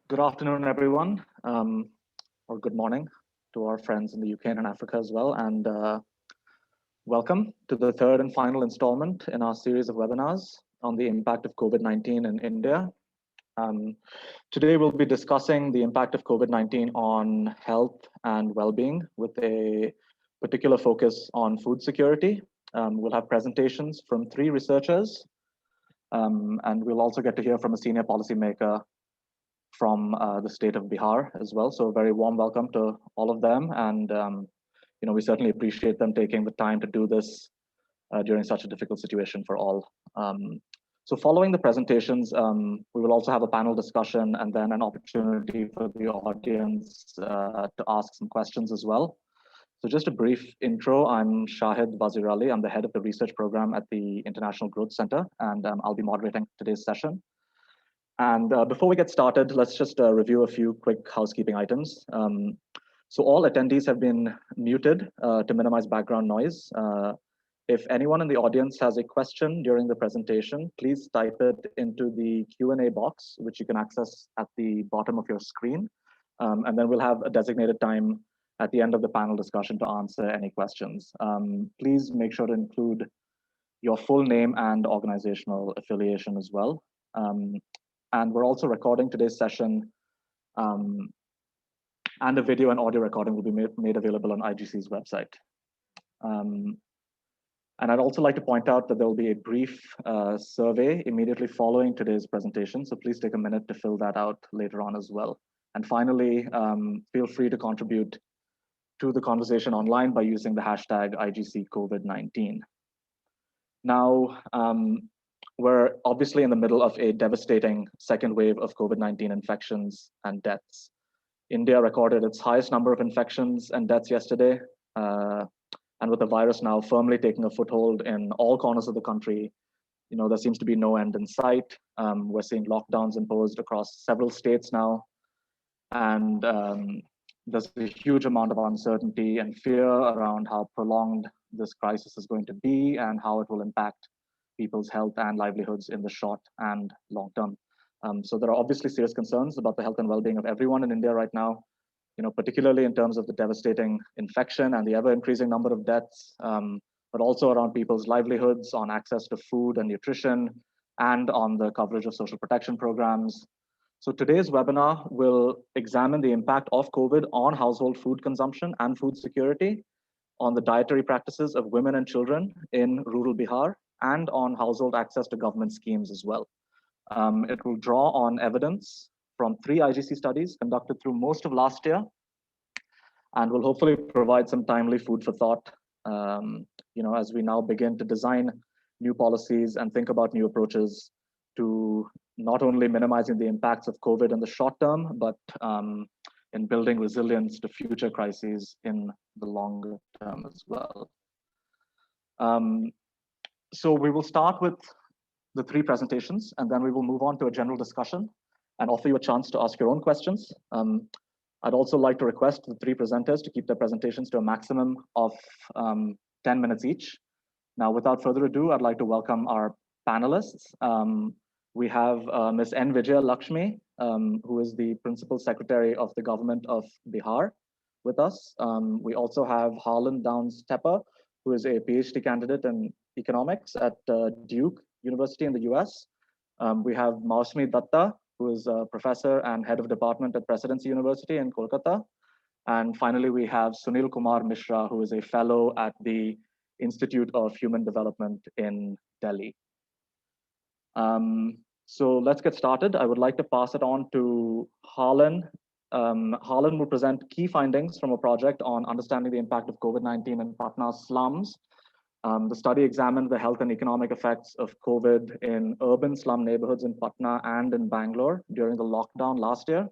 Good afternoon, everyone, or good morning to our friends in the UK and Africa as well. And welcome to the third and final installment in our series of webinars on the impact of COVID-19 in India. Today, we'll be discussing the impact of COVID-19 on health and well-being with a particular focus on food security. We'll have presentations from 3 researchers, and we'll also get to hear from a senior policymaker from the state of Bihar as well. So a very warm welcome to all of them. And we certainly appreciate them taking the time to do this during such a difficult situation for all. So following the presentations, we will also have a panel discussion and then an opportunity for the audience to ask some questions as well. So just a brief intro, I'm Shahid Wazir-Ali. I'm the head of the research program at the International Growth Center, and I'll be moderating today's session. And before we get started, let's just review a few quick housekeeping items. So all attendees have been muted to minimize background noise. If anyone in the audience has a question during the presentation, please type it into the Q&A box, which you can access at the bottom of your screen. And then we'll have a designated time at the end of the panel discussion to answer any questions. Please make sure to include your full name and organizational affiliation as well. And we're also recording today's session, and a video and audio recording will be made available on IGC's website. And I'd also like to point out that there will be a brief survey immediately following today's presentation, so please take a minute to fill that out later on as well. And finally, feel free to contribute to the conversation online by using the hashtag IGCCovid19. Now, we're obviously in the middle of a devastating second wave of COVID-19 infections and deaths. India recorded its highest number of infections and deaths yesterday. And with the virus now firmly taking a foothold in all corners of the country, there seems to be no end in sight. We're seeing lockdowns imposed across several states now. And there's a huge amount of uncertainty and fear around how prolonged this crisis is going to be and how it will impact people's health and livelihoods in the short and long term. So there are obviously serious concerns about the health and well-being of everyone in India right now, particularly in terms of the devastating infection and the ever-increasing number of deaths, but also around people's livelihoods, on access to food and nutrition, and on the coverage of social protection programs. So today's webinar will examine the impact of COVID on household food consumption and food security, on the dietary practices of women and children in rural Bihar, and on household access to government schemes as well. It will draw on evidence from 3 IGC studies conducted through most of last year, and will hopefully provide some timely food for thought, as we now begin to design new policies and think about new approaches to not only minimizing the impacts of COVID in the short term, but in building resilience to future crises in the longer term as well. So we will start with the 3 presentations, and then we will move on to a general discussion and offer you a chance to ask your own questions. I'd also like to request the 3 presenters to keep their presentations to a maximum of 10 minutes each. Now, without further ado, I'd like to welcome our panelists. We have Ms. N. Vijaya Lakshmi, who is the Principal Secretary of the Government of Bihar with us. We also have Harlan Downs Tepper, who is a PhD candidate in economics at Duke University in the US. We have Mausmi Datta, who is a professor and head of department at Presidency University in Kolkata. And finally, we have Sunil Kumar Mishra, who is a fellow at the Institute of Human Development in Delhi. So let's get started. I would like to pass it on to Harlan. Harlan will present key findings from a project on understanding the impact of COVID-19 in Patna's slums. The study examined the health and economic effects of COVID in urban slum neighborhoods in Patna and in Bangalore during the lockdown last year,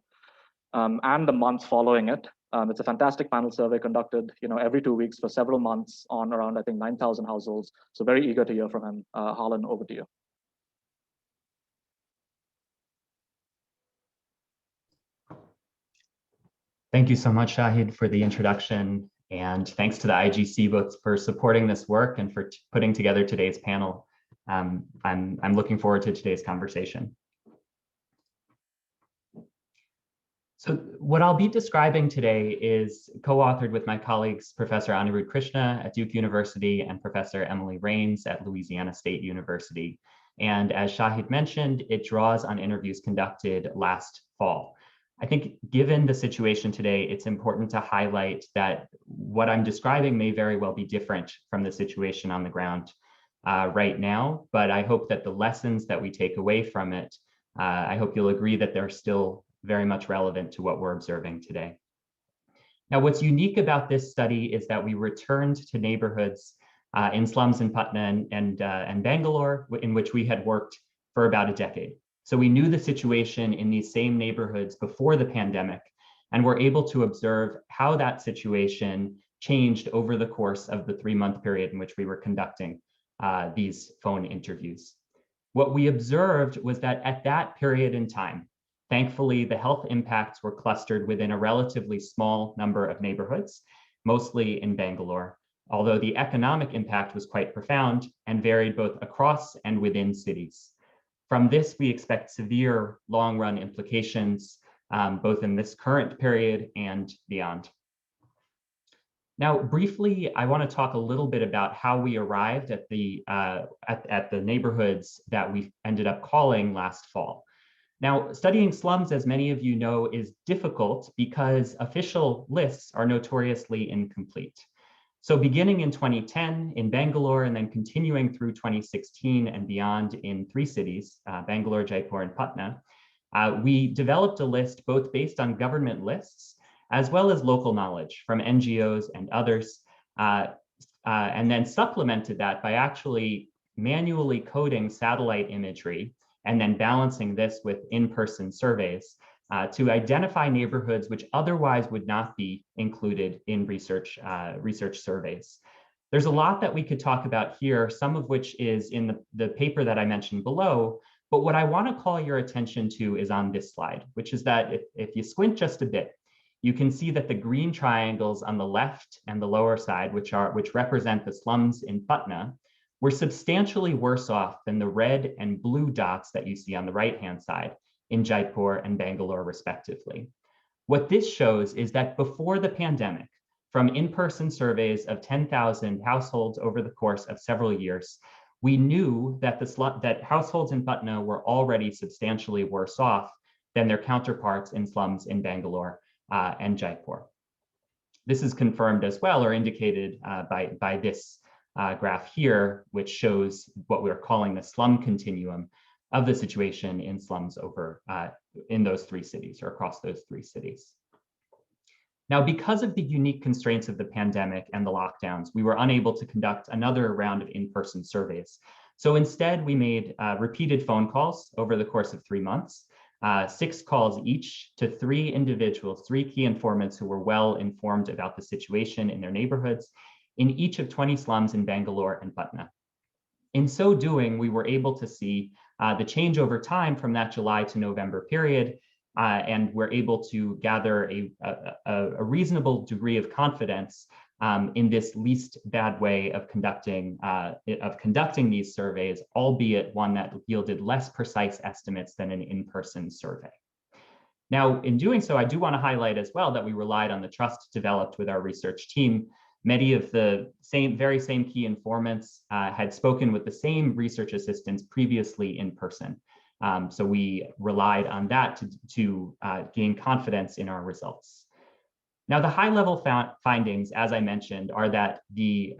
and the months following it. It's a fantastic panel survey conducted, every 2 weeks for several months on around, I think, 9,000 households. So very eager to hear from him. Harlan, over to you. Thank you so much, Shahid, for the introduction. And thanks to the IGC both for supporting this work and for putting together today's panel. I'm looking forward to today's conversation. So what I'll be describing today is co-authored with my colleagues, Professor Anirudh Krishna at Duke University and Professor Emily Rains at Louisiana State University. And as Shahid mentioned, it draws on interviews conducted last fall. I think given the situation today, it's important to highlight that what I'm describing may very well be different from the situation on the ground right now, but I hope that the lessons that we take away from it, I hope you'll agree that they're still very much relevant to what we're observing today. Now, what's unique about this study is that we returned to neighborhoods in slums in Patna and Bangalore, in which we had worked for about a decade. So we knew the situation in these same neighborhoods before the pandemic, and were able to observe how that situation changed over the course of the 3-month period in which we were conducting these phone interviews. What we observed was that at that period in time, thankfully, the health impacts were clustered within a relatively small number of neighborhoods, mostly in Bangalore, although the economic impact was quite profound and varied both across and within cities. From this, we expect severe long-run implications, both in this current period and beyond. Now, briefly, I want to talk a little bit about how we arrived at the neighborhoods that we ended up calling last fall. Now, studying slums, as many of you know, is difficult because official lists are notoriously incomplete. So beginning in 2010 in Bangalore and then continuing through 2016 and beyond in 3 cities, Bangalore, Jaipur, and Patna, we developed a list both based on government lists as well as local knowledge from NGOs and others, and then supplemented that by actually manually coding satellite imagery and then balancing this with in-person surveys to identify neighborhoods which otherwise would not be included in research surveys. There's a lot that we could talk about here, some of which is in the paper that I mentioned below, but what I want to call your attention to is on this slide, which is that if you squint just a bit, you can see that the green triangles on the left and the lower side, which represent the slums in Patna, were substantially worse off than the red and blue dots that you see on the right-hand side in Jaipur and Bangalore, respectively. What this shows is that before the pandemic, from in-person surveys of 10,000 households over the course of several years, we knew that that households in Patna were already substantially worse off than their counterparts in slums in Bangalore and Jaipur. This is confirmed as well, or indicated by this graph here, which shows what we're calling the slum continuum of the situation in slums over in those 3 cities or across those 3 cities. Now, because of the unique constraints of the pandemic and the lockdowns, we were unable to conduct another round of in-person surveys. So instead, we made repeated phone calls over the course of 3 months, 6 calls each to 3 individuals, 3 key informants who were well informed about the situation in their neighborhoods in each of 20 slums in Bangalore and Patna. In so doing, we were able to see the change over time from that July to November period, and we're able to gather a reasonable degree of confidence in this least bad way of conducting these surveys, albeit one that yielded less precise estimates than an in-person survey. Now, in doing so, I do want to highlight as well that we relied on the trust developed with our research team. Many of the very same key informants had spoken with the same research assistants previously in person. So we relied on that to gain confidence in our results. Now, the high-level findings, as I mentioned, are that the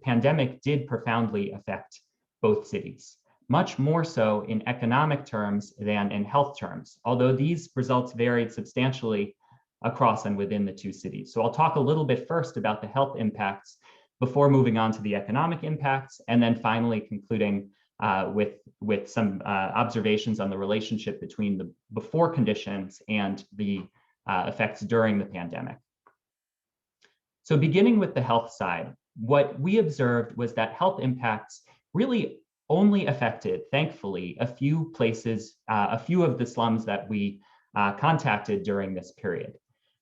pandemic did profoundly affect both cities, much more so in economic terms than in health terms, although these results varied substantially across and within the 2 cities. So I'll talk a little bit first about the health impacts before moving on to the economic impacts, and then finally concluding with some observations on the relationship between the before conditions and the effects during the pandemic. So beginning with the health side, what we observed was that health impacts really only affected, thankfully, a few places, a few of the slums that we contacted during this period.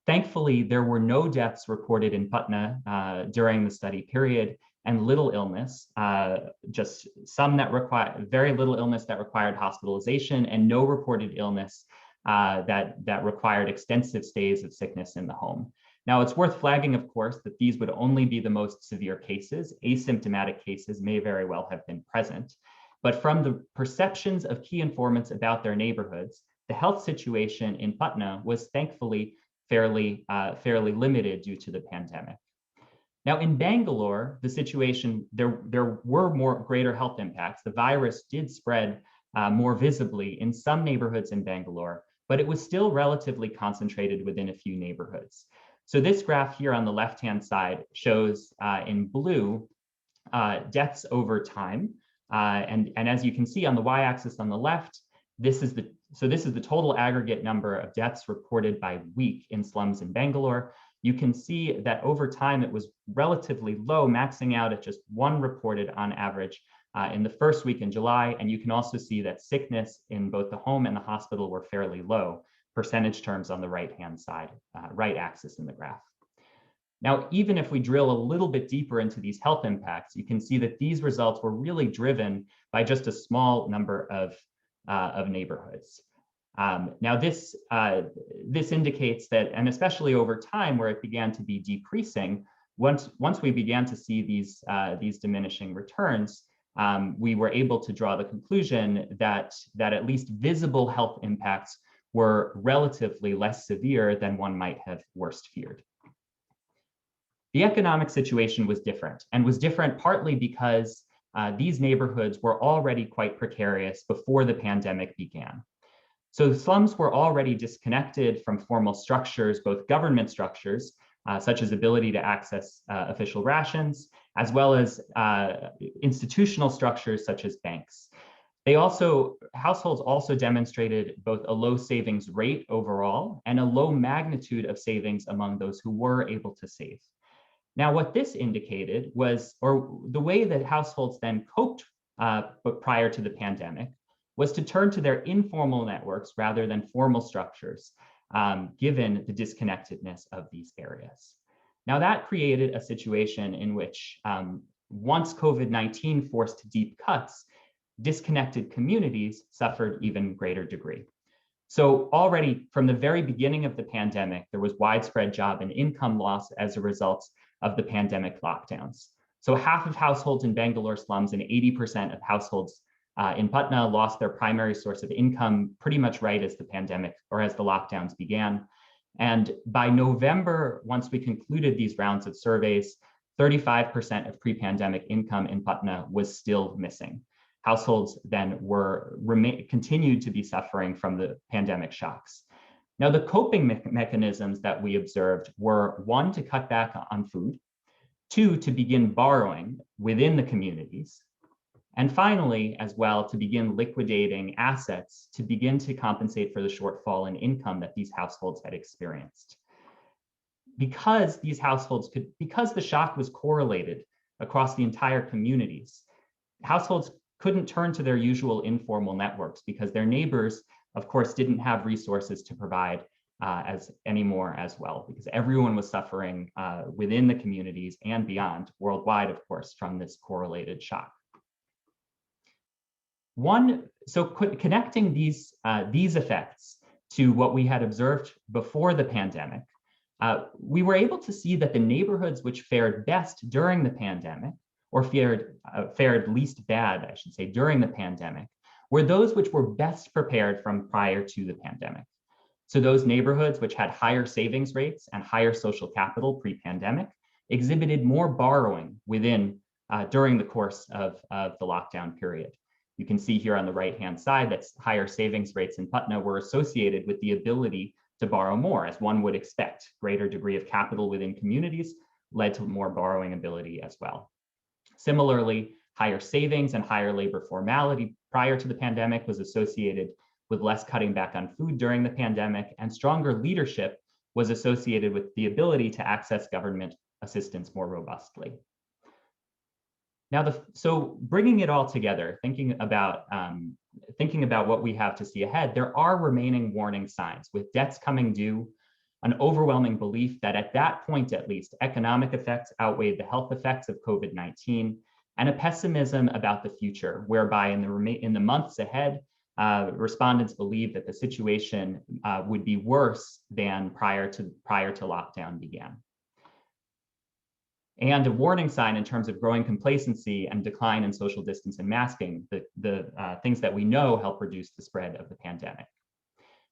Thankfully, there were no deaths reported in Patna during the study period, and little illness, just some that required very little illness that required hospitalization, and no reported illness that required extensive stays of sickness in the home. Now, it's worth flagging, of course, that these would only be the most severe cases. Asymptomatic cases may very well have been present. But from the perceptions of key informants about their neighborhoods, the health situation in Patna was thankfully fairly limited due to the pandemic. Now, in Bangalore, the situation, there were greater health impacts. The virus did spread more visibly in some neighborhoods in Bangalore, but it was still relatively concentrated within a few neighborhoods. So this graph here on the left-hand side shows in blue deaths over time. And as you can see on the y-axis on the left, this is the total aggregate number of deaths reported by week in slums in Bangalore. You can see that over time it was relatively low, maxing out at just one reported on average in the first week in July. And you can also see that sickness in both the home and the hospital were fairly low, percentage terms on the right-hand side, right axis in the graph. Now, even if we drill a little bit deeper into these health impacts, you can see that these results were really driven by just a small number of neighborhoods. Now, this indicates that, and especially over time where it began to be decreasing, once we began to see these diminishing returns, we were able to draw the conclusion that at least visible health impacts were relatively less severe than one might have worst feared. The economic situation was different, and was different partly because these neighborhoods were already quite precarious before the pandemic began. So the slums were already disconnected from formal structures, both government structures, such as ability to access official rations, as well as institutional structures such as banks. Households also demonstrated both a low savings rate overall and a low magnitude of savings among those who were able to save. Now, what this indicated was, or the way that households then coped prior to the pandemic, was to turn to their informal networks rather than formal structures, given the disconnectedness of these areas. Now, that created a situation in which once COVID-19 forced deep cuts, disconnected communities suffered even greater degree. So already from the very beginning of the pandemic, there was widespread job and income loss as a result of the pandemic lockdowns. So half of households in Bangalore slums and 80% of households in Patna lost their primary source of income pretty much right as the pandemic or as the lockdowns began. And by November, once we concluded these rounds of surveys, 35% of pre-pandemic income in Patna was still missing. Households then continued to be suffering from the pandemic shocks. Now, the coping mechanisms that we observed were, one, to cut back on food, two, to begin borrowing within the communities, and finally, as well, to begin liquidating assets to begin to compensate for the shortfall in income that these households had experienced. Because the shock was correlated across the entire communities, households couldn't turn to their usual informal networks because their neighbors, of course, didn't have resources to provide anymore as well, because everyone was suffering within the communities and beyond, worldwide, of course, from this correlated shock. Connecting these effects to what we had observed before the pandemic, we were able to see that the neighborhoods which fared best during the pandemic, or fared least bad, I should say, during the pandemic, were those which were best prepared from prior to the pandemic. So those neighborhoods which had higher savings rates and higher social capital pre-pandemic exhibited more borrowing during the course of the lockdown period. You can see here on the right-hand side that higher savings rates in Patna were associated with the ability to borrow more, as one would expect. Greater degree of capital within communities led to more borrowing ability as well. Similarly, higher savings and higher labor formality prior to the pandemic was associated with less cutting back on food during the pandemic, and stronger leadership was associated with the ability to access government assistance more robustly. Now, so bringing it all together, thinking about what we have to see ahead, there are remaining warning signs with debts coming due, an overwhelming belief that at that point, at least, economic effects outweighed the health effects of COVID-19, and a pessimism about the future, whereby in the months ahead, respondents believe that the situation would be worse than prior to lockdown began. And a warning sign in terms of growing complacency and decline in social distance and masking, the things that we know help reduce the spread of the pandemic.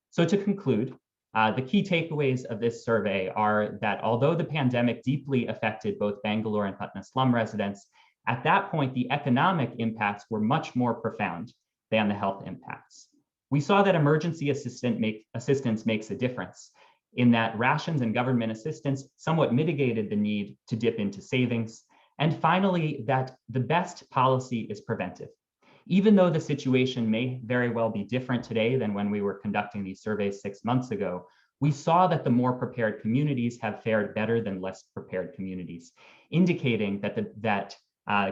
So to conclude, the key takeaways of this survey are that although the pandemic deeply affected both Bangalore and Patna slum residents, at that point, the economic impacts were much more profound than the health impacts. We saw that emergency assistance makes a difference, in that rations and government assistance somewhat mitigated the need to dip into savings. And finally, that the best policy is preventive. Even though the situation may very well be different today than when we were conducting these surveys 6 months ago, we saw that the more prepared communities have fared better than less prepared communities, indicating that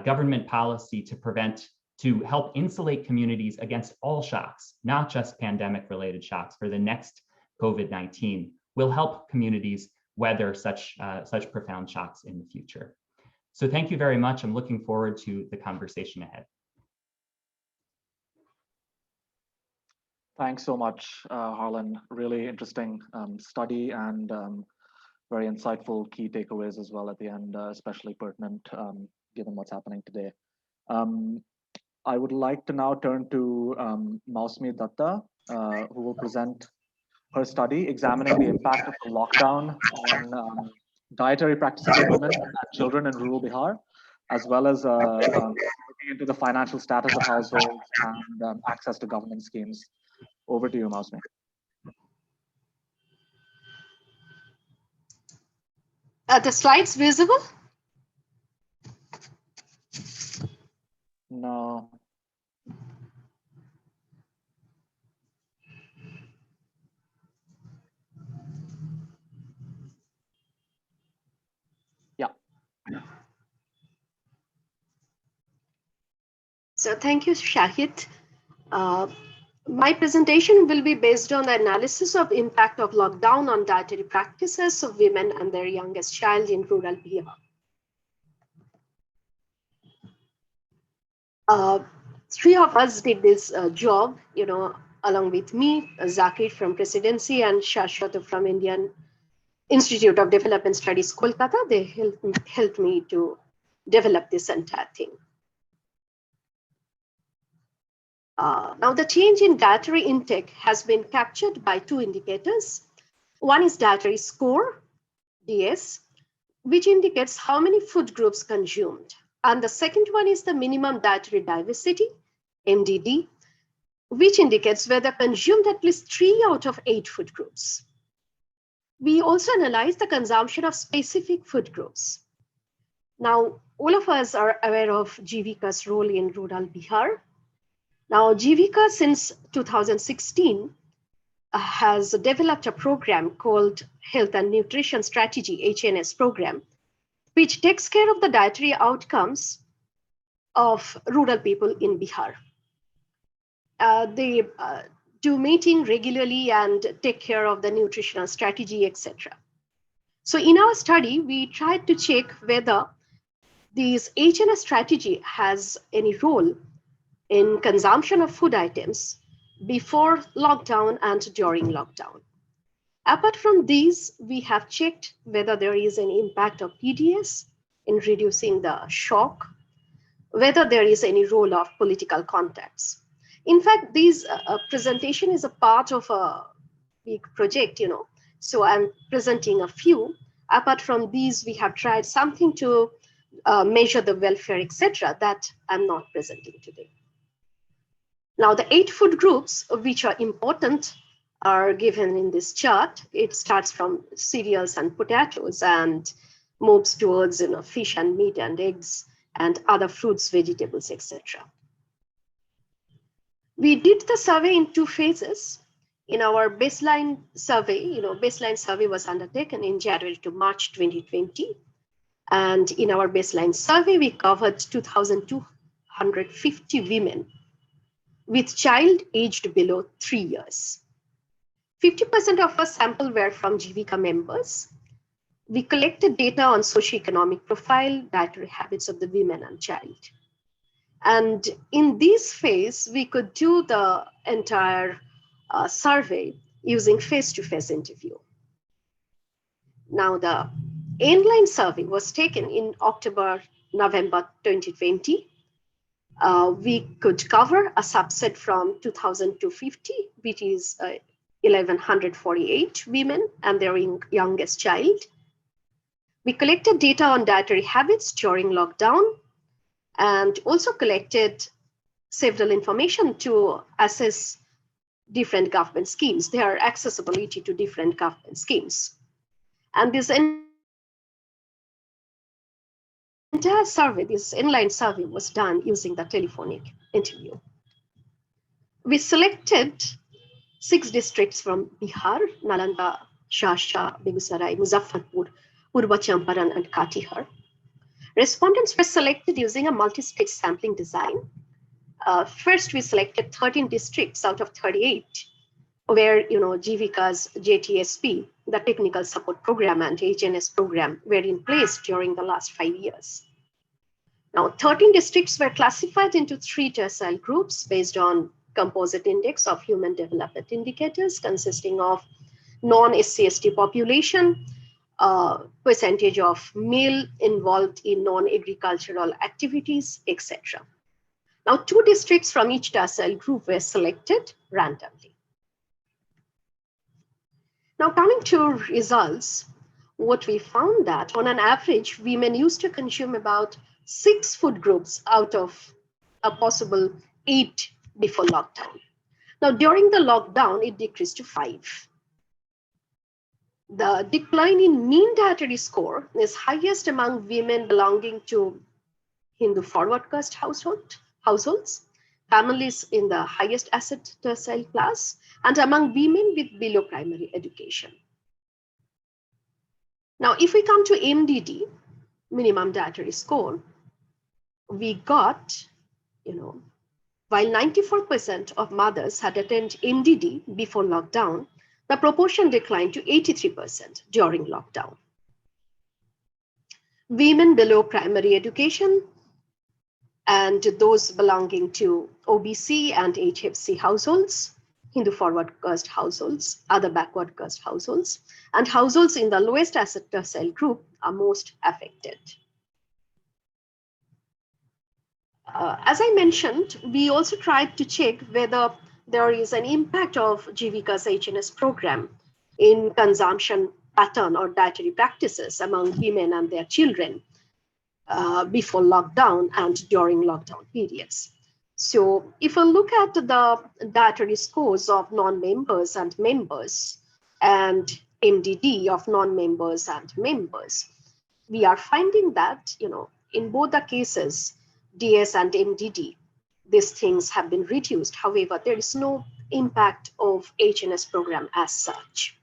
government policy to help insulate communities against all shocks, not just pandemic-related shocks for the next COVID-19, will help communities weather such profound shocks in the future. So thank you very much. I'm looking forward to the conversation ahead. Thanks so much, Harlan. Really interesting study and very insightful key takeaways as well at the end, especially pertinent given what's happening today. I would like to now turn to Mausmi Datta, who will present her study examining the impact of the lockdown on dietary practices of women and children in rural Bihar, as well as looking into the financial status of households and access to government schemes. Over to you, Mausmi. Are the slides visible? No. Yeah. So thank you, Shahid. My presentation will be based on the analysis of impact of lockdown on dietary practices of women and their youngest child in rural Bihar. Three of us did this job, along with me, Zakir from Presidency and Shashwat from Indian Institute of Development Studies, Kolkata. They helped me to develop this entire thing. Now, the change in dietary intake has been captured by two indicators. One is dietary score, DS, which indicates how many food groups consumed. And the second one is the minimum dietary diversity, MDD, which indicates whether consumed at least 3 out of 8 food groups. We also analyzed the consumption of specific food groups. Now, all of us are aware of Jivika's role in rural Bihar. Now, Jivika, since 2016, has developed a program called Health and Nutrition Strategy, HNS program, which takes care of the dietary outcomes of rural people in Bihar. They do meeting regularly and take care of the nutritional strategy, etc. So in our study, we tried to check whether this HNS strategy has any role in consumption of food items before lockdown and during lockdown. Apart from these, we have checked whether there is an impact of PDS in reducing the shock, whether there is any role of political contacts. In fact, this presentation is a part of a big project, so I'm presenting a few. Apart from these, we have tried something to measure the welfare, etc., that I'm not presenting today. Now, the 8 food groups which are important are given in this chart. It starts from cereals and potatoes and moves towards fish and meat and eggs and other fruits, vegetables, etc. We did the survey in 2 phases. In our baseline survey, baseline survey was undertaken in January to March 2020. And in our baseline survey, we covered 2,250 women with child aged below 3 years. 50% of our sample were from Jivika members. We collected data on socioeconomic profile, dietary habits of the women and child. And in this phase, we could do the entire survey using face-to-face interview. Now, the inline survey was taken in October, November 2020. We could cover a subset from 2,250, which is 1,148 women and their youngest child. We collected data on dietary habits during lockdown and also collected several information to assess different government schemes, their accessibility to different government schemes. And this entire survey, this inline survey, was done using the telephonic interview. We selected 6 districts from Bihar: Nalanda, Shasha, Begusarai, Muzaffarpur, Purva Champaran, and Katihar. Respondents were selected using a multi-stage sampling design. First, we selected 13 districts out of 38, where Jivika's JTSP, the Technical Support Program, and HNS program were in place during the last 5 years. Now, 13 districts were classified into 3 tercile groups based on composite index of human development indicators consisting of non-SC/ST population, percentage of male involved in non-agricultural activities, etc. Now, 2 districts from each tercile group were selected randomly. Now, coming to results, what we found that on an average, women used to consume about 6 food groups out of a possible 8 before lockdown. Now, during the lockdown, it decreased to 5. The decline in mean dietary score is highest among women belonging to Hindu forward caste households, families in the highest asset tercile class, and among women with below primary education. Now, if we come to MDD, minimum dietary score, we got, while 94% of mothers had attained MDD before lockdown, the proportion declined to 83% during lockdown. Women below primary education and those belonging to OBC and HFC households, Hindu forward caste households, other backward caste households, and households in the lowest asset tercile group are most affected. As I mentioned, we also tried to check whether there is an impact of Jivika's HNS program in consumption pattern or dietary practices among women and their children before lockdown and during lockdown periods. So if we look at the dietary scores of non-members and members and MDD of non-members and members, we are finding that, in both the cases, DS and MDD, these things have been reduced. However, there is no impact of HNS program as such.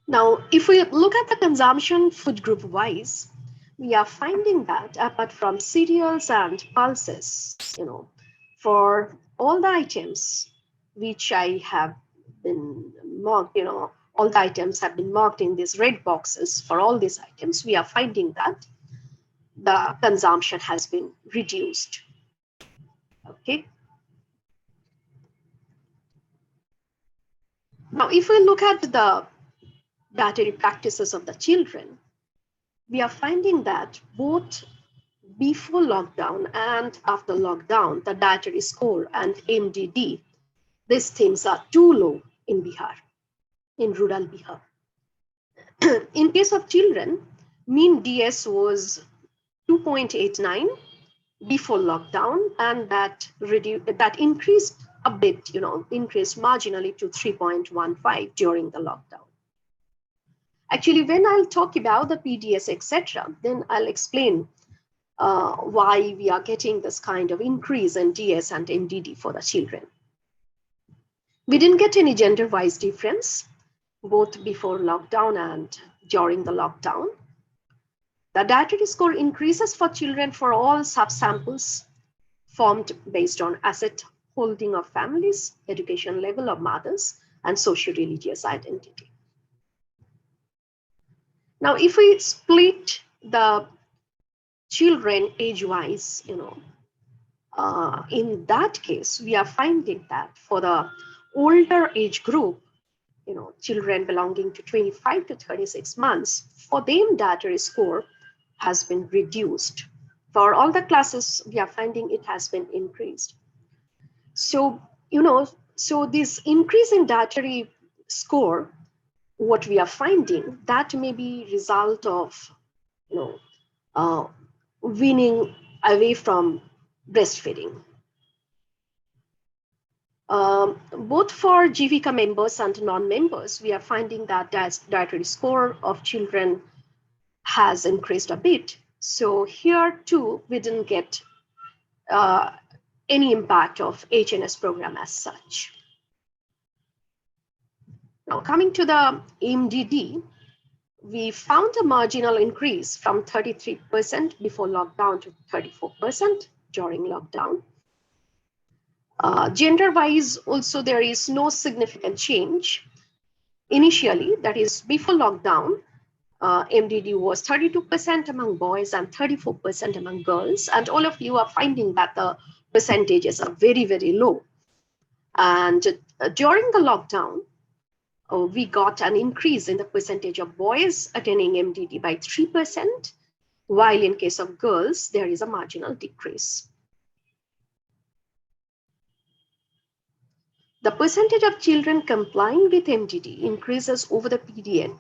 Now, if we look at the consumption food group wise, we are finding that apart from cereals and pulses, for all the items which I have been marked, all the items have been marked in these red boxes. For all these items, we are finding that the consumption has been reduced. Okay. Now, if we look at the dietary practices of the children, we are finding that both before lockdown and after lockdown, the dietary score and MDD, these things are too low in Bihar, in rural Bihar. In case of children, mean DS was 2.89 before lockdown, and that increased a bit, increased marginally to 3.15 during the lockdown. Actually, when I'll talk about the PDS, etc., then I'll explain why we are getting this kind of increase in DS and MDD for the children. We didn't get any gender-wise difference, both before lockdown and during the lockdown. The dietary score increases for children for all subsamples formed based on asset holding of families, education level of mothers, and socio-religious identity. Now, if we split the children age-wise, in that case, we are finding that for the older age group, children belonging to 25 to 36 months, for them dietary score has been reduced. For all the classes, we are finding it has been increased. So, so this increase in dietary score, what we are finding, that may be result of, weaning away from breastfeeding. Both for Jivika members and non-members, we are finding that dietary score of children has increased a bit. So here too, we didn't get any impact of HNS program as such. Now coming to the MDD, we found a marginal increase from 33% before lockdown to 34% during lockdown. Gender-wise, also there is no significant change. Initially, that is before lockdown, MDD was 32% among boys and 34% among girls. And all of you are finding that the percentages are very, very low. And during the lockdown, we got an increase in the percentage of boys attaining MDD by 3%, while in case of girls, there is a marginal decrease. The percentage of children complying with MDD increases over the period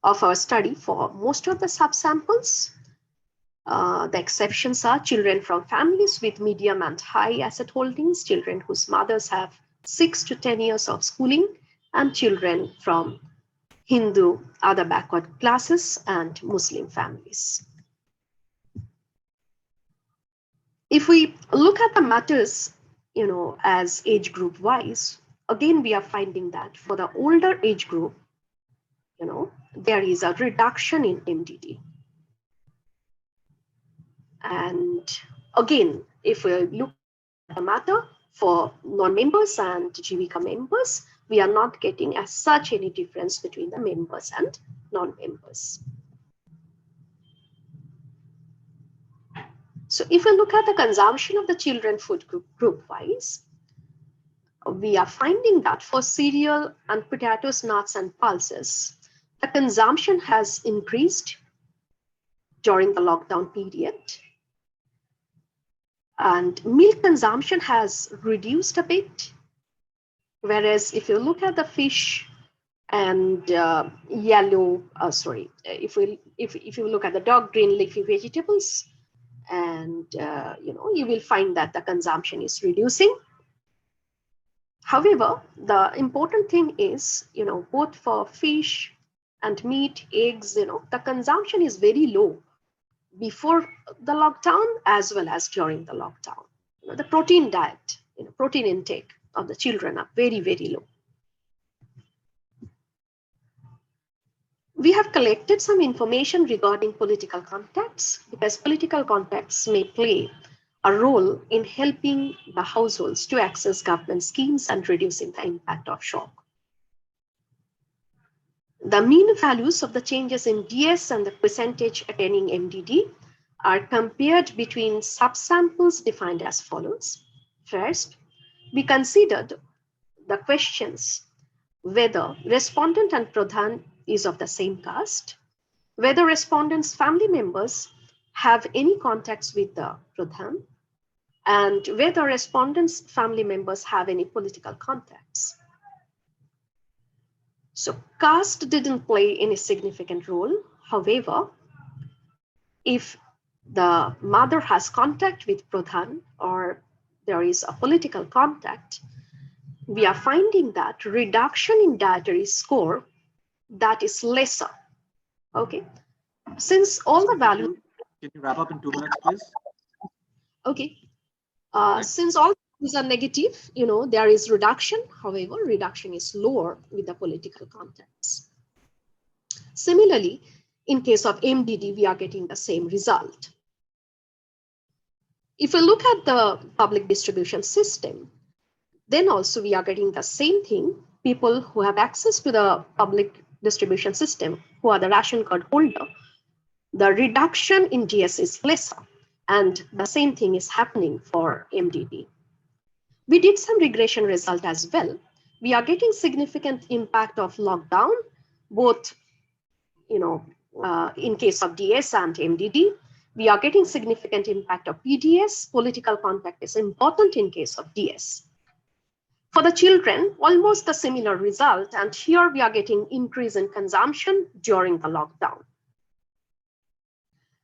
of our study for most of the subsamples. The exceptions are children from families with medium and high asset holdings, children whose mothers have 6 to 10 years of schooling, and children from Hindu, other backward classes, and Muslim families. If we look at the matters, as age group wise, again, we are finding that for the older age group, there is a reduction in MDD. And again, if we look at the matter for non-members and Jivika members, we are not getting as such any difference between the members and non-members. So if we look at the consumption of the children food group-wise, we are finding that for cereal and potatoes, nuts, and pulses, the consumption has increased during the lockdown period. And milk consumption has reduced a bit. Whereas if you look at the fish and if you look at the dark green leafy vegetables, and you will find that the consumption is reducing. However, the important thing is, both for fish and meat, eggs, the consumption is very low before the lockdown as well as during the lockdown. The protein diet, protein intake of the children are very, very low. We have collected some information regarding political contacts, because political contacts may play a role in helping the households to access government schemes and reducing the impact of shock. The mean values of the changes in DS and the percentage attaining MDD are compared between subsamples defined as follows. First, we considered the questions whether respondent and pradhan is of the same caste, whether respondents' family members have any contacts with the pradhan, and whether respondents' family members have any political contacts. So caste didn't play any significant role. However, if the mother has contact with pradhan or there is a political contact, we are finding that reduction in dietary score that is lesser. Okay, since all the values. Can you wrap up in 2 minutes, please? Okay. Since all values are negative, there is reduction. However, reduction is lower with the political contacts. Similarly, in case of MDD, we are getting the same result. If we look at the public distribution system, then also we are getting the same thing. People who have access to the public distribution system, who are the ration card holder, the reduction in DS is lesser, and the same thing is happening for MDD. We did some regression result as well. We are getting significant impact of lockdown, both in case of DS and MDD. We are getting significant impact of PDS. Political contact is important in case of DS. For the children, almost the similar result, and here we are getting increase in consumption during the lockdown.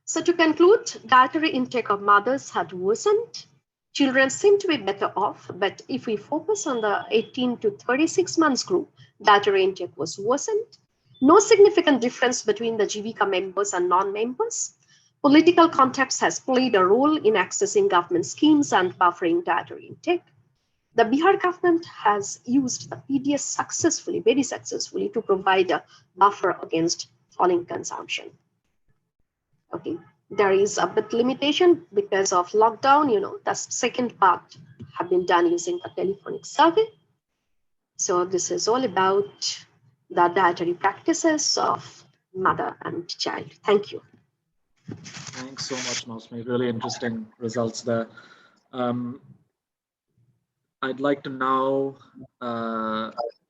So to conclude, dietary intake of mothers had worsened. Children seem to be better off, but if we focus on the 18 to 36 months group, dietary intake was worsened. No significant difference between the Jivika members and non-members. Political context has played a role in accessing government schemes and buffering dietary intake. The Bihar government has used the PDS successfully, very successfully, to provide a buffer against falling consumption. Okay, there is a bit limitation because of lockdown, the second part have been done using the telephonic survey. So this is all about the dietary practices of mother and child. Thank you. Thanks so much, Mausmi. Really interesting results there. I'd like to now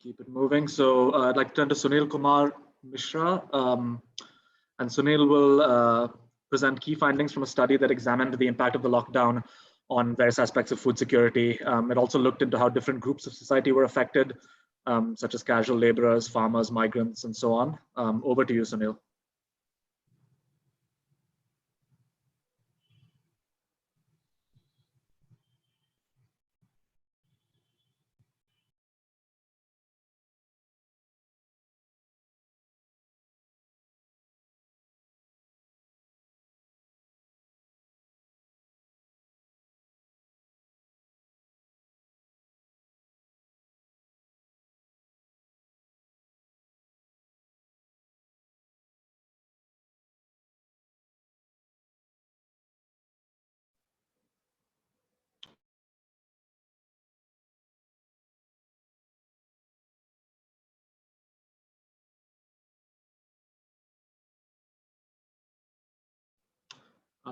keep it moving. So I'd like to turn to Sunil Kumar Mishra. And Sunil will present key findings from a study that examined the impact of the lockdown on various aspects of food security. It also looked into how different groups of society were affected, such as casual laborers, farmers, migrants, and so on. Over to you, Sunil.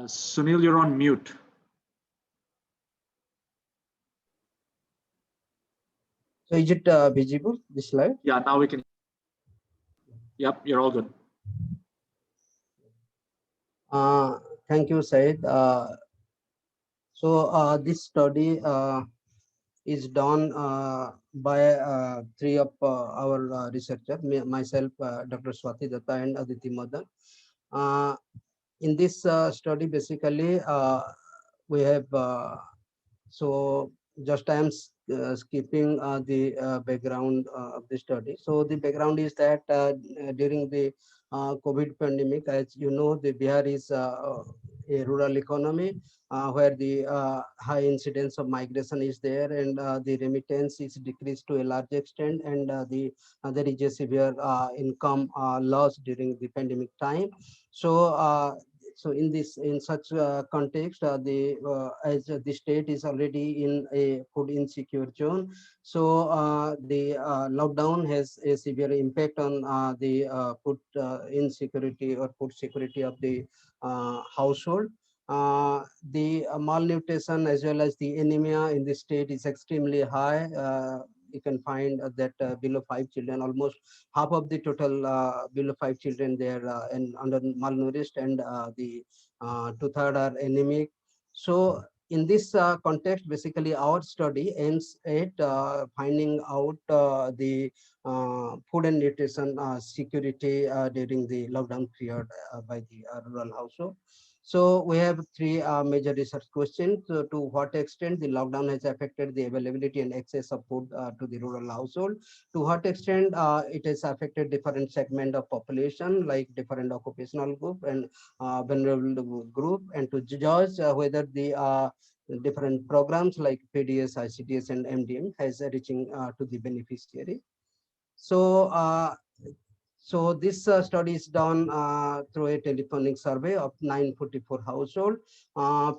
Sunil, you're on mute. So is it visible, this slide? Yeah, now we can. Yep, you're all good. Thank you, Syed. So this study is done by three of our researchers, myself, Dr. Swati Datta and Aditi Madan. In this study, basically, we have, so just I am skipping the background of the study. So the background is that during the COVID pandemic, as you know, the Bihar is a rural economy where the high incidence of migration is there, and the remittance is decreased to a large extent, and there is a severe income loss during the pandemic time. So in such context, as the state is already in a food insecure zone, so the lockdown has a severe impact on the food insecurity or food security of the household. The malnutrition as well as the anemia in the state is extremely high. You can find that below 5 children, almost half of the total below 5 children there and under malnourished, and the 2/3 are anemic. So in this context, basically our study aims at finding out the food and nutrition security during the lockdown period by the rural household. So we have three major research questions. To what extent the lockdown has affected the availability and access of food to the rural household? To what extent it has affected different segment of population, like different occupational group and vulnerable group? And to judge whether the different programs like PDS, ICDS, and MDM has reaching to the beneficiary. So So this study is done through a telephonic survey of 944 household.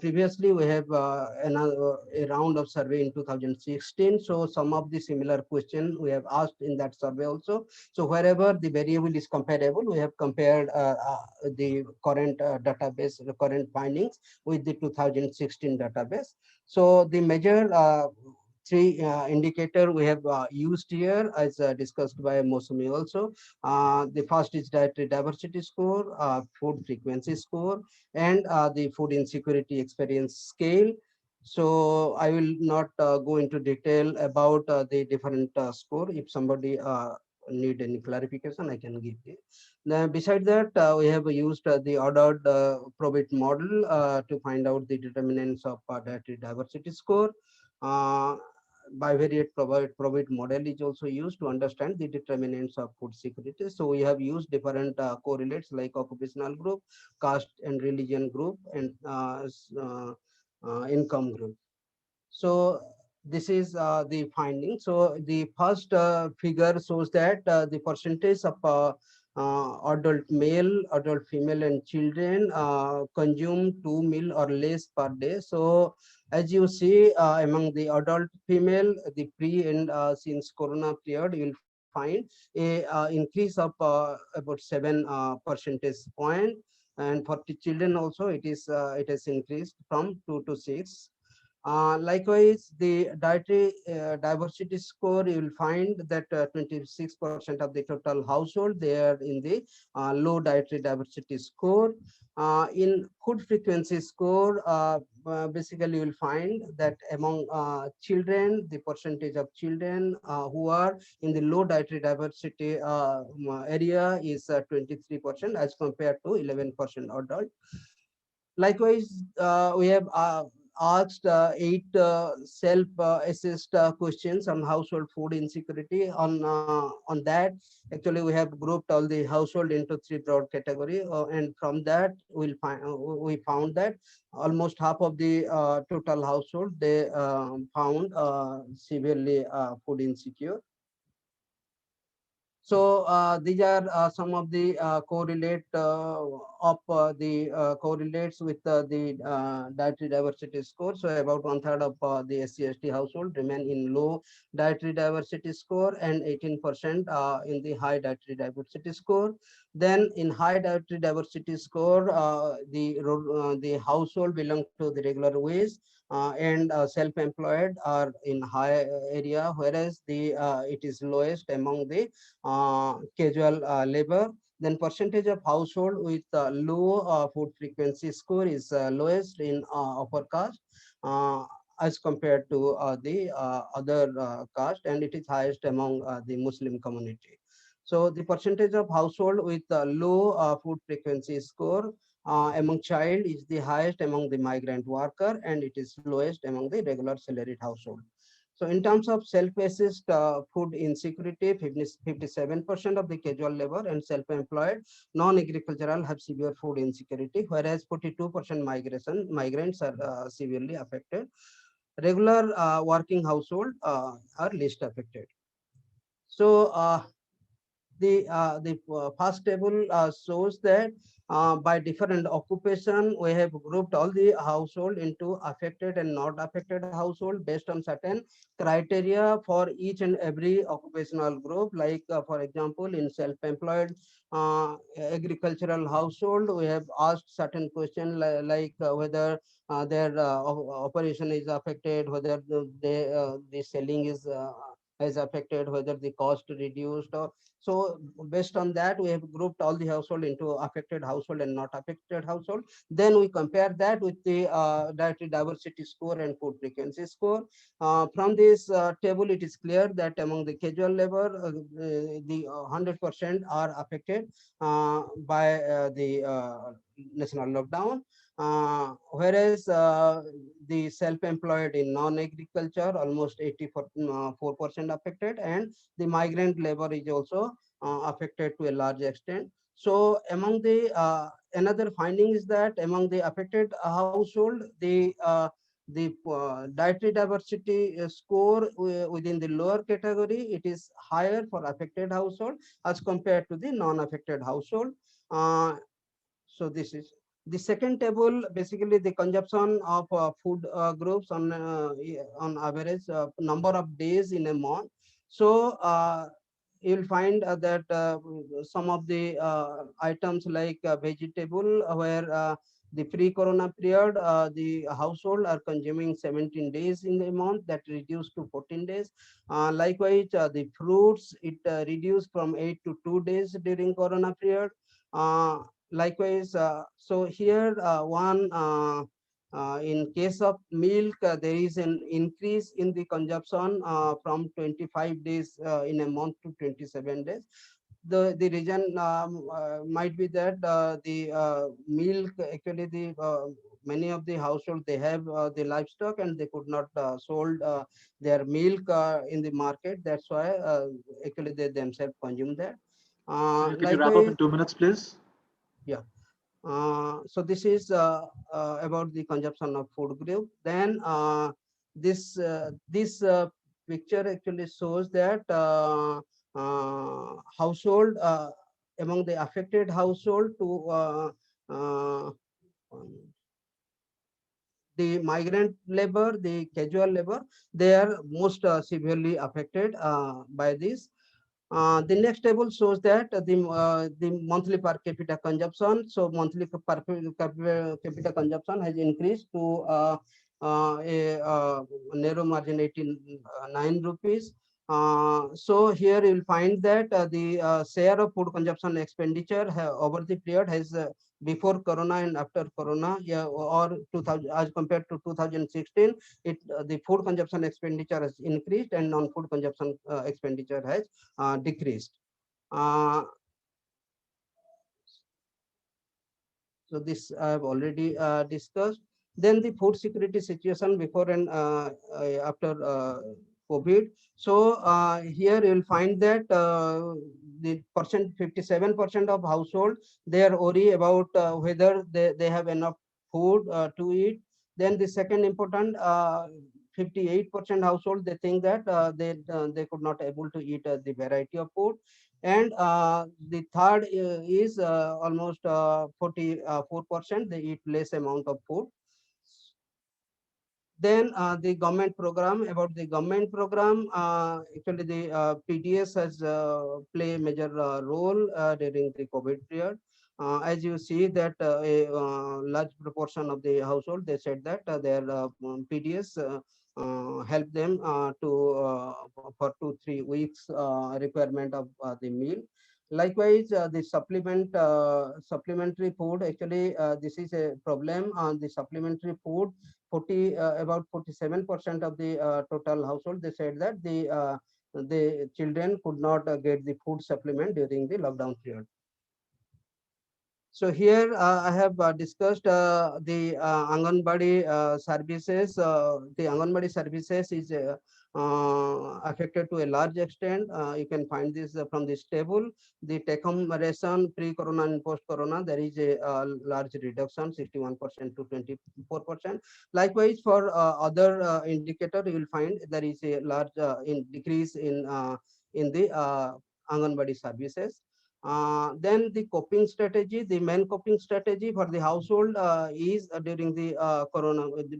Previously, we have a round of survey in 2016. So some of the similar questions we have asked in that survey also. So wherever the variable is comparable, we have compared the current database, the current findings with the 2016 database. So the major three indicator we have used here as discussed by Mosumi also. The first is dietary diversity score, food frequency score, and the food insecurity experience scale. So I will not go into detail about the different score. If somebody need any clarification, I can give you. Now, beside that, we have used the ordered probit model to find out the determinants of dietary diversity score. Uh, Bivariate probit model is also used to understand the determinants of food security. So we have used different correlates like occupational group, caste and religion group, and income group. So this is the finding. So the first figure shows that the percentage of adult male, adult female, and children consume 2 meal or less per day. So as you see, among the adult female, the pre and since Corona period, you will find a increase of about 7 percentage point. And for the children also, it has increased from 2 to 6. Likewise, the dietary diversity score, you will find that 26% of the total household, they are in the low dietary diversity score. In food frequency score, basically you will find that among children, the percentage of children who are in the low dietary diversity area is 23% as compared to 11% adult. Likewise, we have asked 8 self-assessed questions on household food insecurity. On that, actually, we have grouped all the household into 3 broad categories, and from that, we found that almost half of the total household they found severely food insecure. So these are some of the correlate of the correlates with the dietary diversity score. So about 1/3 of the SC/ST household remain in low dietary diversity score, and 18% in the high dietary diversity score. Then in high dietary diversity score, the household belong to the regular wage and self-employed are in high area, whereas the it is lowest among the casual labor. Then percentage of household with low food frequency score is lowest in upper caste as compared to the other caste, and it is highest among the Muslim community. So the percentage of household with low food frequency score among child is the highest among the migrant worker, and it is lowest among the regular salaried household. So in terms of self-assessed food insecurity, 57% of the casual labor and self-employed non-agricultural have severe food insecurity, whereas 42% migrants are severely affected. Regular working household are least affected. So the first table shows that by different occupation, we have grouped all the household into affected and not affected household based on certain criteria for each and every occupational group. Like for example, in self-employed agricultural household, we have asked certain questions like whether their operation is affected, whether the selling is affected, whether the cost reduced. Or so based on that, we have grouped all the household into affected household and not affected household. Then we compare that with the dietary diversity score and food frequency score. From this table, it is clear that among the casual labor, the 100% are affected by the national lockdown. Whereas the self-employed in non-agriculture, almost 84% affected, and the migrant labor is also affected to a large extent. So among the another finding is that among the affected household, The dietary diversity score within the lower category, it is higher for affected household as compared to the non-affected household. So this is the second table, basically the consumption of food groups on average number of days in a month. So you'll find that some of the items like vegetable, where the pre-corona period, the household are consuming 17 days in a month, that reduced to 14 days. Likewise, the fruits, it reduced from 8 to 2 days during corona period. Likewise, so here in case of milk, there is an increase in the consumption from 25 days in a month to 27 days. The reason might be that the milk, actually the many of the households, they have the livestock and they could not sold their milk in the market. That's why actually they themselves consume that. Could you wrap up Likewise, in 2 minutes, please? yeah. So this is about the consumption of food group. Then this picture actually shows that household among the affected household to the migrant labor, the casual labor, they are most severely affected by this. The next table shows that the monthly per capita consumption. So monthly per capita consumption has increased to a narrow margin 89 rupees. So here you will find that the share of food consumption expenditure over the period has before corona and after corona, yeah, or 2000 as compared to 2016, it the food consumption expenditure has increased and non-food consumption expenditure has decreased. Uh, so this I have already discussed. Then the food security situation before and after COVID. So here you will find that the 57% of household, they are worried about whether they have enough food to eat. Then the second important 58% household, they think that they could not able to eat the variety of food. And the third is almost 44%, they eat less amount of food. Then the government program, about the government program, actually the PDS has play a major role during the COVID period. As you see that a large proportion of the household, they said that their PDS help them to for 2-3 weeks requirement of the meal. Likewise, the supplementary food, actually this is a problem on the supplementary food. About 47% of the total household, they said that the children could not get the food supplement during the lockdown period. So here I have discussed the Anganwadi services. The Anganwadi services is affected to a large extent. You can find this from this table. The take-home ration pre-corona and post-corona, there is a large reduction, 61% to 24%. Likewise, for other indicator, you will find there is a large decrease in the Anganwadi services. Then the coping strategy, the main coping strategy for the household is during the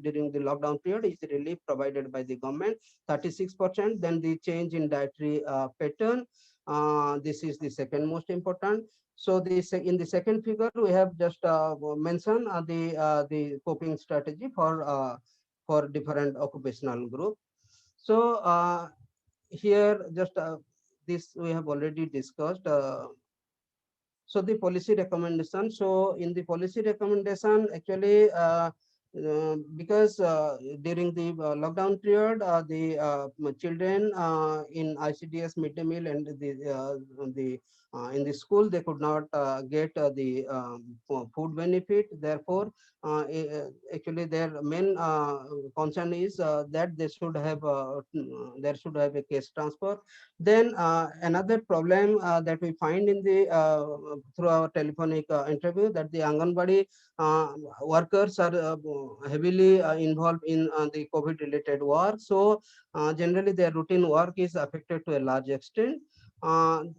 during the lockdown period is relief provided by the government, 36%. Then the change in dietary pattern, this is the second most important. So this in the second figure we have just mentioned the coping strategy for different occupational group. So here just this we have already discussed. So the policy recommendation. So in the policy recommendation, actually, because during the lockdown period, the children in ICDS midday meal and the in the school, they could not get the food benefit. Therefore, actually their main concern is that they should have there should have a cash transfer. Then another problem that we find in the through our telephonic interview, that the Anganwadi workers are heavily involved in the COVID related work. So generally their routine work is affected to a large extent.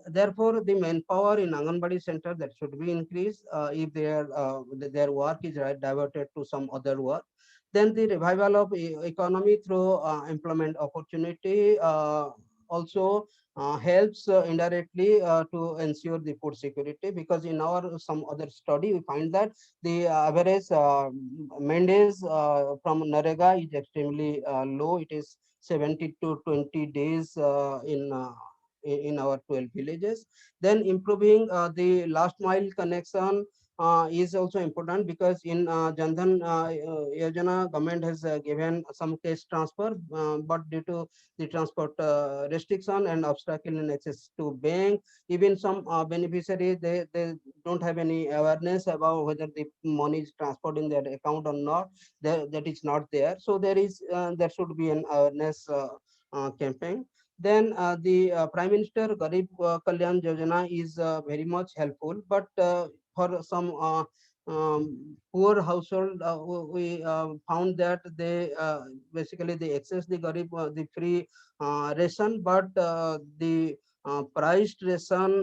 Therefore, the manpower in Anganwadi center that should be increased if their work is diverted to some other work. Then the revival of economy through employment opportunity also helps indirectly to ensure the food security, because in our some other study we find that the average mandates from Narega is extremely low. It is 70 to 20 days in our 12 villages. Then improving the last mile connection is also important, because in Jan Dhan Yojana, government has given some cash transfer, but due to the transport restriction and obstacle in access to bank, even some beneficiaries, they don't have any awareness about whether the money is transferred in their account or not. That is not there. So there should be an awareness campaign. Then the Prime Minister Garib Kalyan Yojana is very much helpful, but for some poor household, we found that they basically they access the Garib the free ration, but the priced ration,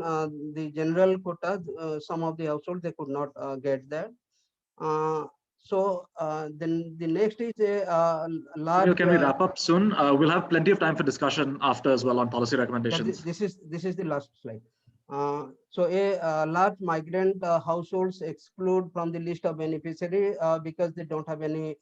the general quota, some of the households they could not get that. Then the next is a large. Can we wrap up soon? We'll have plenty of time for discussion after as well on policy recommendations. This is the last slide. So a large migrant households exclude from the list of beneficiary because they don't have any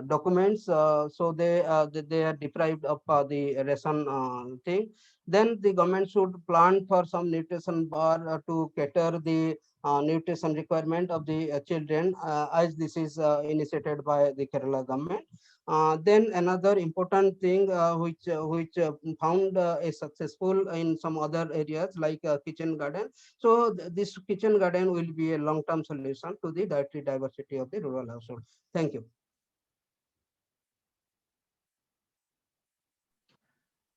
documents. So they are deprived of the ration thing. Then the government should plan for some nutrition bar to cater the nutrition requirement of the children, as this is initiated by the Kerala government. Then another important thing which found is successful in some other areas like kitchen garden. So this kitchen garden will be a long-term solution to the dietary diversity of the rural household. Thank you.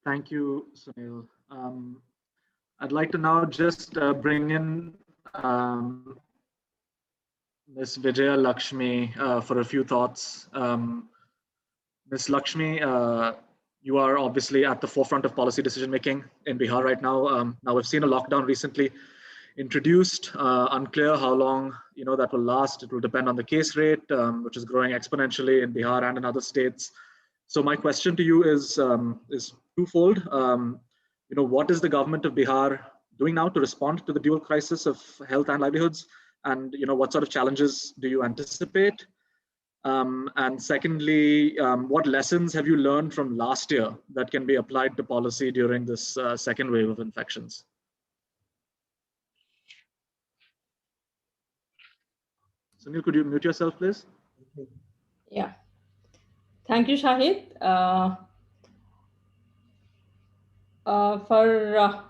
Thank you, Sunil. I'd like to now just bring in Ms. Vijaya Lakshmi for a few thoughts. Ms. Lakshmi, you are obviously at the forefront of policy decision making in Bihar right now. Now we've seen a lockdown recently introduced. Unclear how long that will last. It will depend on the case rate, which is growing exponentially in Bihar and in other states. So my question to you is twofold. What is the government of Bihar doing now to respond to the dual crisis of health and livelihoods? And what sort of challenges do you anticipate? And secondly, what lessons have you learned from last year that can be applied to policy during this second wave of infections? Sunil, could you mute yourself, please? Yeah. Thank you, Shahid. For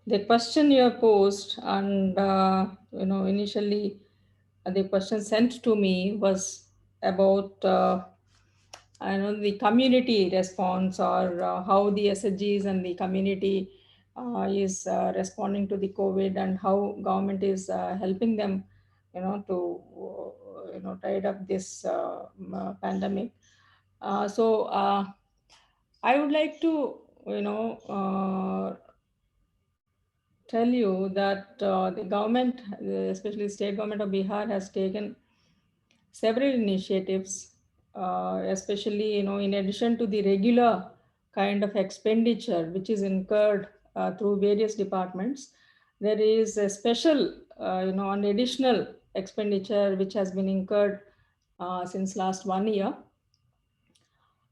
the question you posed, and initially the question sent to me was about the community response, or how the SHGs and the community is responding to the COVID, and how government is helping them, to tide up this pandemic. So I would like to, tell you that the government, especially state government of Bihar, has taken several initiatives, especially in addition to the regular kind of expenditure which is incurred through various departments. There is a special, an additional expenditure which has been incurred since last 1 year.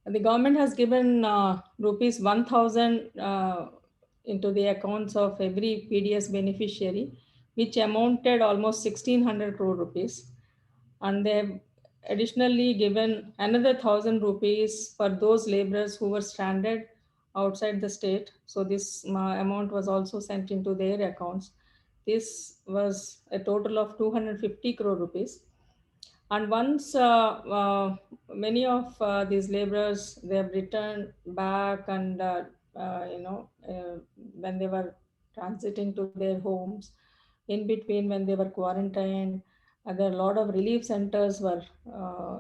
The government has given rupees 1,000 into the accounts of every PDS beneficiary, which amounted almost 1,600 crore rupees. And they have additionally given another 1,000 rupees for those laborers who were stranded outside the state. So this amount was also sent into their accounts. This was a total of 250 crore rupees. And once many of these laborers, they have returned back, and when they were transiting to their homes, in between when they were quarantined, there are a lot of relief centers were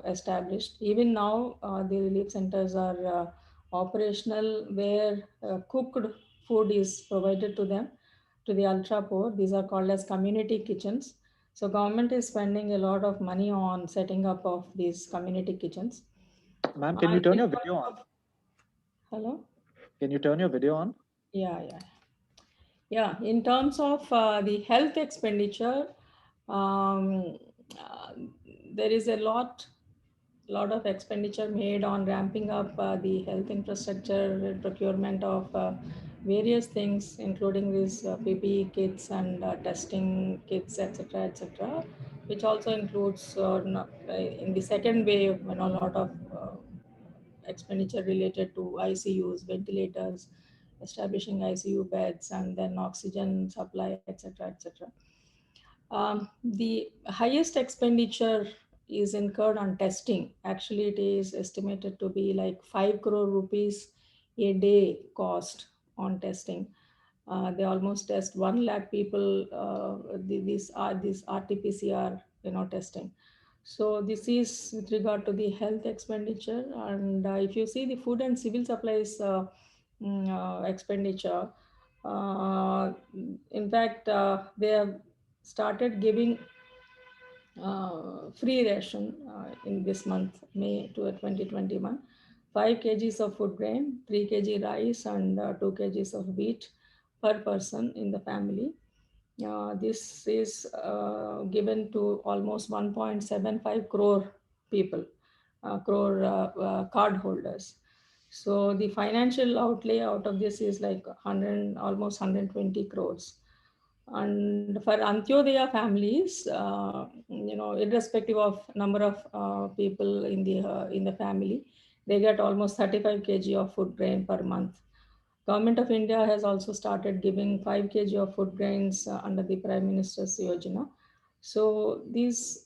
established. Even now, the relief centers are operational, where cooked food is provided to them, to the ultra poor. These are called as community kitchens. So government is spending a lot of money on setting up of these community kitchens. Ma'am, can you turn In your terms video on? of- Hello? Can you turn your video on? Yeah. Yeah, in terms of the health expenditure, um, uh, there is a lot of expenditure made on ramping up the health infrastructure, procurement of various things, including these PPE kits and testing kits, etc., which also includes in the second wave, a lot of expenditure related to ICUs, ventilators, establishing ICU beds, and then oxygen supply, etc. The highest expenditure is incurred on testing. Actually, it is estimated to be like 5 crore rupees a day cost on testing. They almost test 1 lakh people. These RT-PCR, testing. So this is with regard to the health expenditure. And if you see the food and civil supplies expenditure, in fact, they have started giving free ration in this month, May 2021. 5 kgs of food grain, 3 kg rice, and 2 kgs of wheat per person in the family. This is given to almost 1.75 crore people, card holders. So the financial outlay out of this is like almost 120 crores. And for Antyodaya families, irrespective of number of people in the family, they get almost 35 kg of food grain per month. Government of India has also started giving 5 kg of food grains under the Prime Minister's Yojana. So these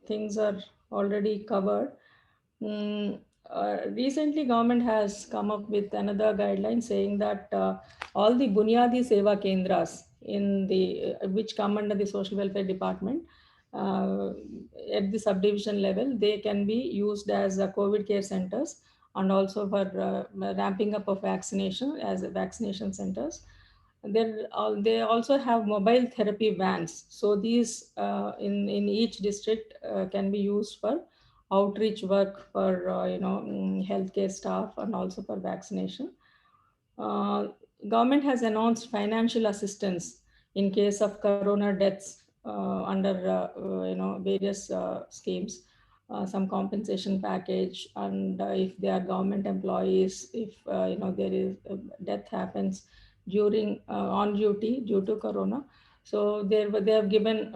things are already covered. Recently, government has come up with another guideline saying that all the Bunyadi Seva Kendras in the which come under the Social Welfare Department uh, at the subdivision level, they can be used as COVID care centers, and also for ramping up of vaccination as vaccination centers. They also have mobile therapy vans. So these in each district can be used for outreach work for healthcare staff, and also for vaccination. Uh, Government has announced financial assistance in case of corona deaths under various schemes, some compensation package, and if they are government employees, if there is death happens during on duty due to corona, so they have given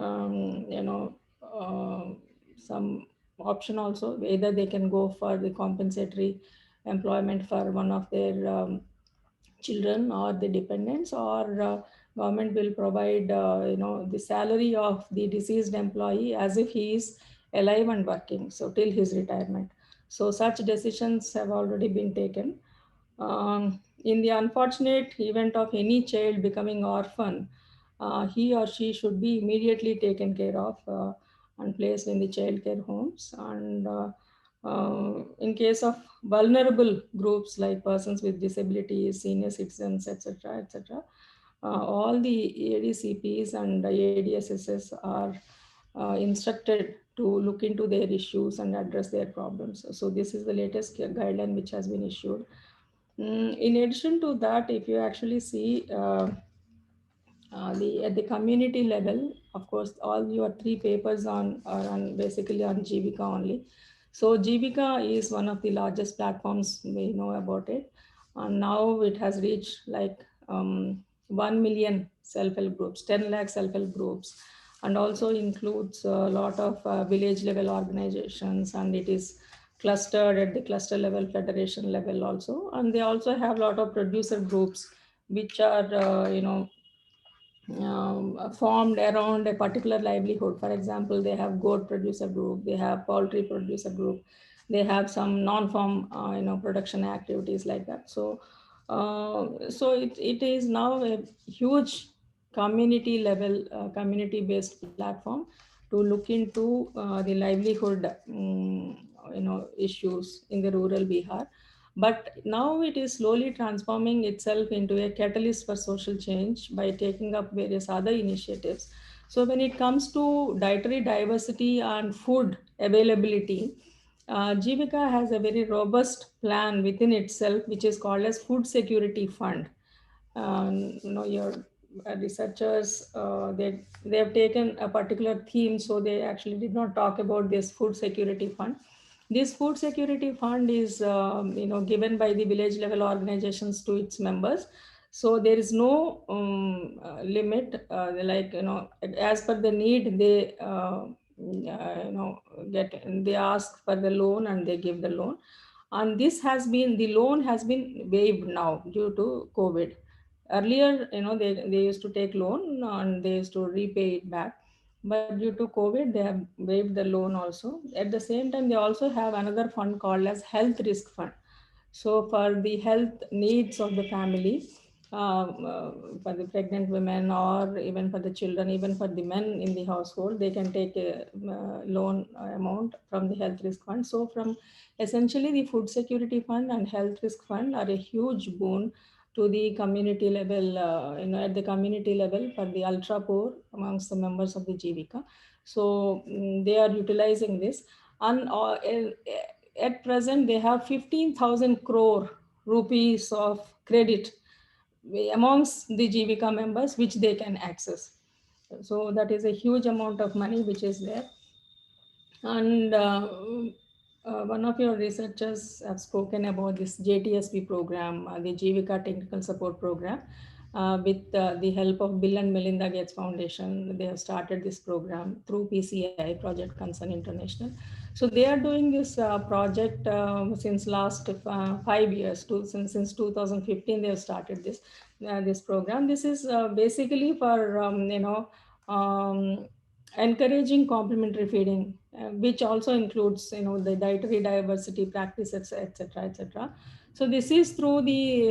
some option also. Either they can go for the compensatory employment for one of their children or the dependents, or government will provide the salary of the deceased employee as if he is alive and working, so till his retirement. So such decisions have already been taken. In the unfortunate event of any child becoming orphan, he or she should be immediately taken care of and placed in the child care homes. And in case of vulnerable groups like persons with disabilities, senior citizens, etc., all the ADCPs and ADSSs are instructed to look into their issues and address their problems. So this is the latest guideline which has been issued. In addition to that, if you actually see at the community level, of course, all your 3 papers are on basically on Jivika only. So Jivika is one of the largest platforms, we know about it. And now it has reached like 1 million self-help groups, 10 lakh self-help groups, and also includes a lot of village level organizations, and it is clustered at the cluster level, federation level also. And they also have a lot of producer groups which are, formed around a particular livelihood. For example, they have goat producer group, they have poultry producer group, they have some non-farm, production activities like that. So, it is now a huge community level, community-based platform to look into the livelihood, issues in the rural Bihar. But now it is slowly transforming itself into a catalyst for social change by taking up various other initiatives. So when it comes to dietary diversity and food availability, Jivika has a very robust plan within itself, which is called as Food Security Fund. Your researchers, they have taken a particular theme, so they actually did not talk about this Food Security Fund. This Food Security Fund is, given by the village level organizations to its members. So there is no limit, as per the need, they, they ask for the loan and they give the loan. And the loan has been waived now due to COVID. Earlier, they used to take loan and they used to repay it back. But due to COVID, they have waived the loan also. At the same time, they also have another fund called as Health Risk Fund. So for the health needs of the family, for the pregnant women or even for the children, even for the men in the household, they can take a loan amount from the Health Risk Fund. So from essentially the Food Security Fund and Health Risk Fund are a huge boon to the community level, at the community level for the ultra poor amongst the members of the Jivika. So they are utilizing this. And at present, they have 15,000 crore rupees of credit amongst the Jivika members, which they can access. So that is a huge amount of money which is there. And one of your researchers have spoken about this JTSP program, the Jivika Technical Support Program. With the help of Bill and Melinda Gates Foundation, they have started this program through PCI, Project Concern International. So they are doing this project since last 5 years. Since 2015, they have started this program. This is basically for encouraging complementary feeding, which also includes the dietary diversity practices, etc., etc. So this is through the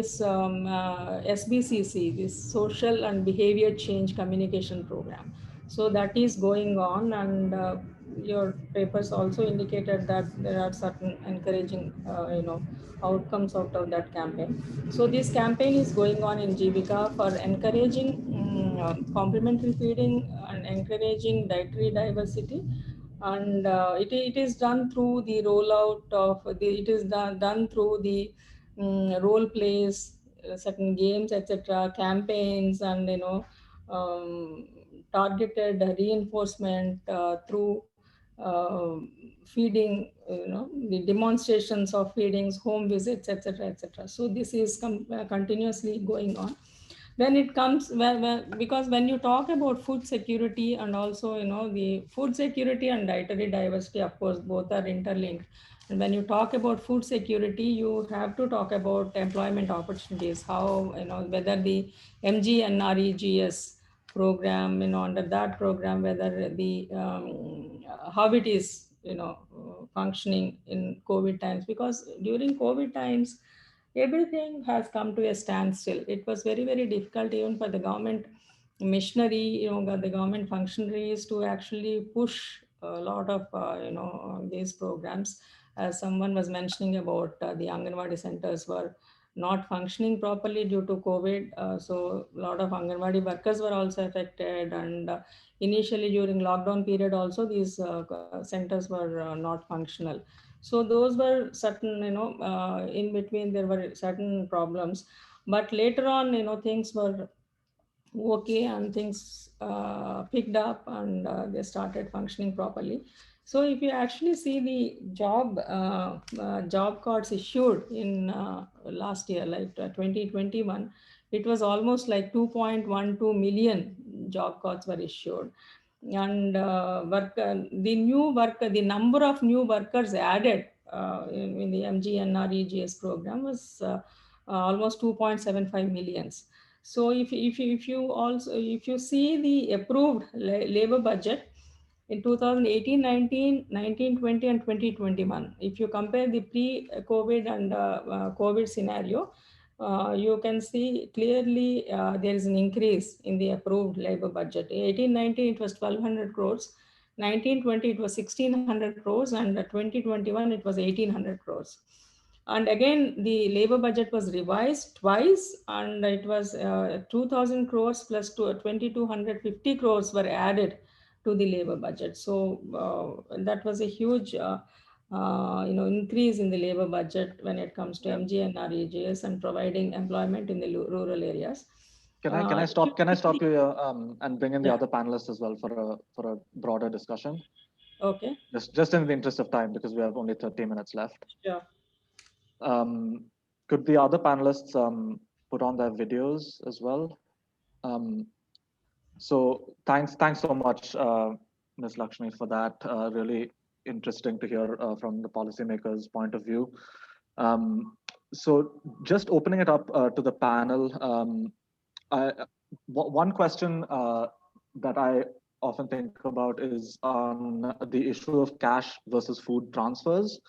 SBCC, this Social and Behavior Change Communication Program. So that is going on, and your papers also indicated that there are certain encouraging outcomes out of that campaign. So this campaign is going on in Jivika for encouraging complementary feeding and encouraging dietary diversity. And it is done through the rollout of it is done through the role plays, certain games, etc., campaigns, and targeted reinforcement through feeding, the demonstrations of feedings, home visits, etc., etc. So this is continuously going on. When it comes, because when you talk about food security, and also the food security and dietary diversity, of course, both are interlinked. And when you talk about food security, you have to talk about employment opportunities, how whether the MGNREGS program, under that program, whether the how it is functioning in COVID times. Because during COVID times, everything has come to a standstill. It was very, very difficult even for the government machinery, the government functionaries to actually push a lot of, these programs. As someone was mentioning about the Anganwadi centers were not functioning properly due to COVID. So a lot of Anganwadi workers were also affected. And initially during lockdown period also, these centers were not functional. So those were certain, in between there were certain problems. But later on, things were okay, and things picked up, and they started functioning properly. So if you actually see the job cards issued in last year, like 2021, it was almost like 2.12 million job cards were issued. And the number of new workers added in the MGNREGS program was almost 2.75 millions. So if you see the approved labor budget in 2018, 19, 19, 20, and 2021, if you compare the pre-COVID and COVID scenario, you can see clearly there is an increase in the approved labor budget. 18-19 it was 1,200 crores, 19-20 it was 1,600 crores, and 2021 it was 1,800 crores. And again, the labor budget was revised twice, and it was 2,000 crores plus 2,250 crores were added to the labor budget. So that was a huge increase in the labor budget when it comes to MGNREGS and providing employment in the rural areas. Can I stop you here and bring in the other panelists as well for a broader discussion? Okay. Just in the interest of time, because we have only 30 minutes left. Yeah. Could the other panelists put on their videos as well? So thanks so much, Ms. Lakshmi, for that. Really interesting to hear from the policymakers' point of view. So just opening it up to the panel, one question that I often think about is on the issue of cash versus food transfers.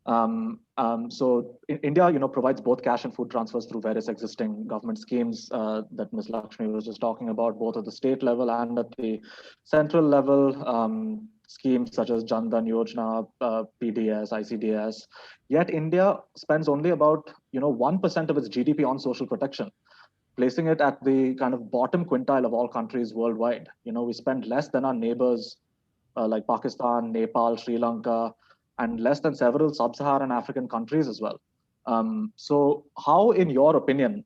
So India, provides both cash and food transfers through various existing government schemes that Ms. Lakshmi was just talking about, both at the state level and at the central level, schemes such as Jan Dhan Yojana, PDS, ICDS. Yet India spends only about 1% of its GDP on social protection, placing it at the kind of bottom quintile of all countries worldwide. We spend less than our neighbors like Pakistan, Nepal, Sri Lanka, and less than several sub-Saharan African countries as well. So how, in your opinion,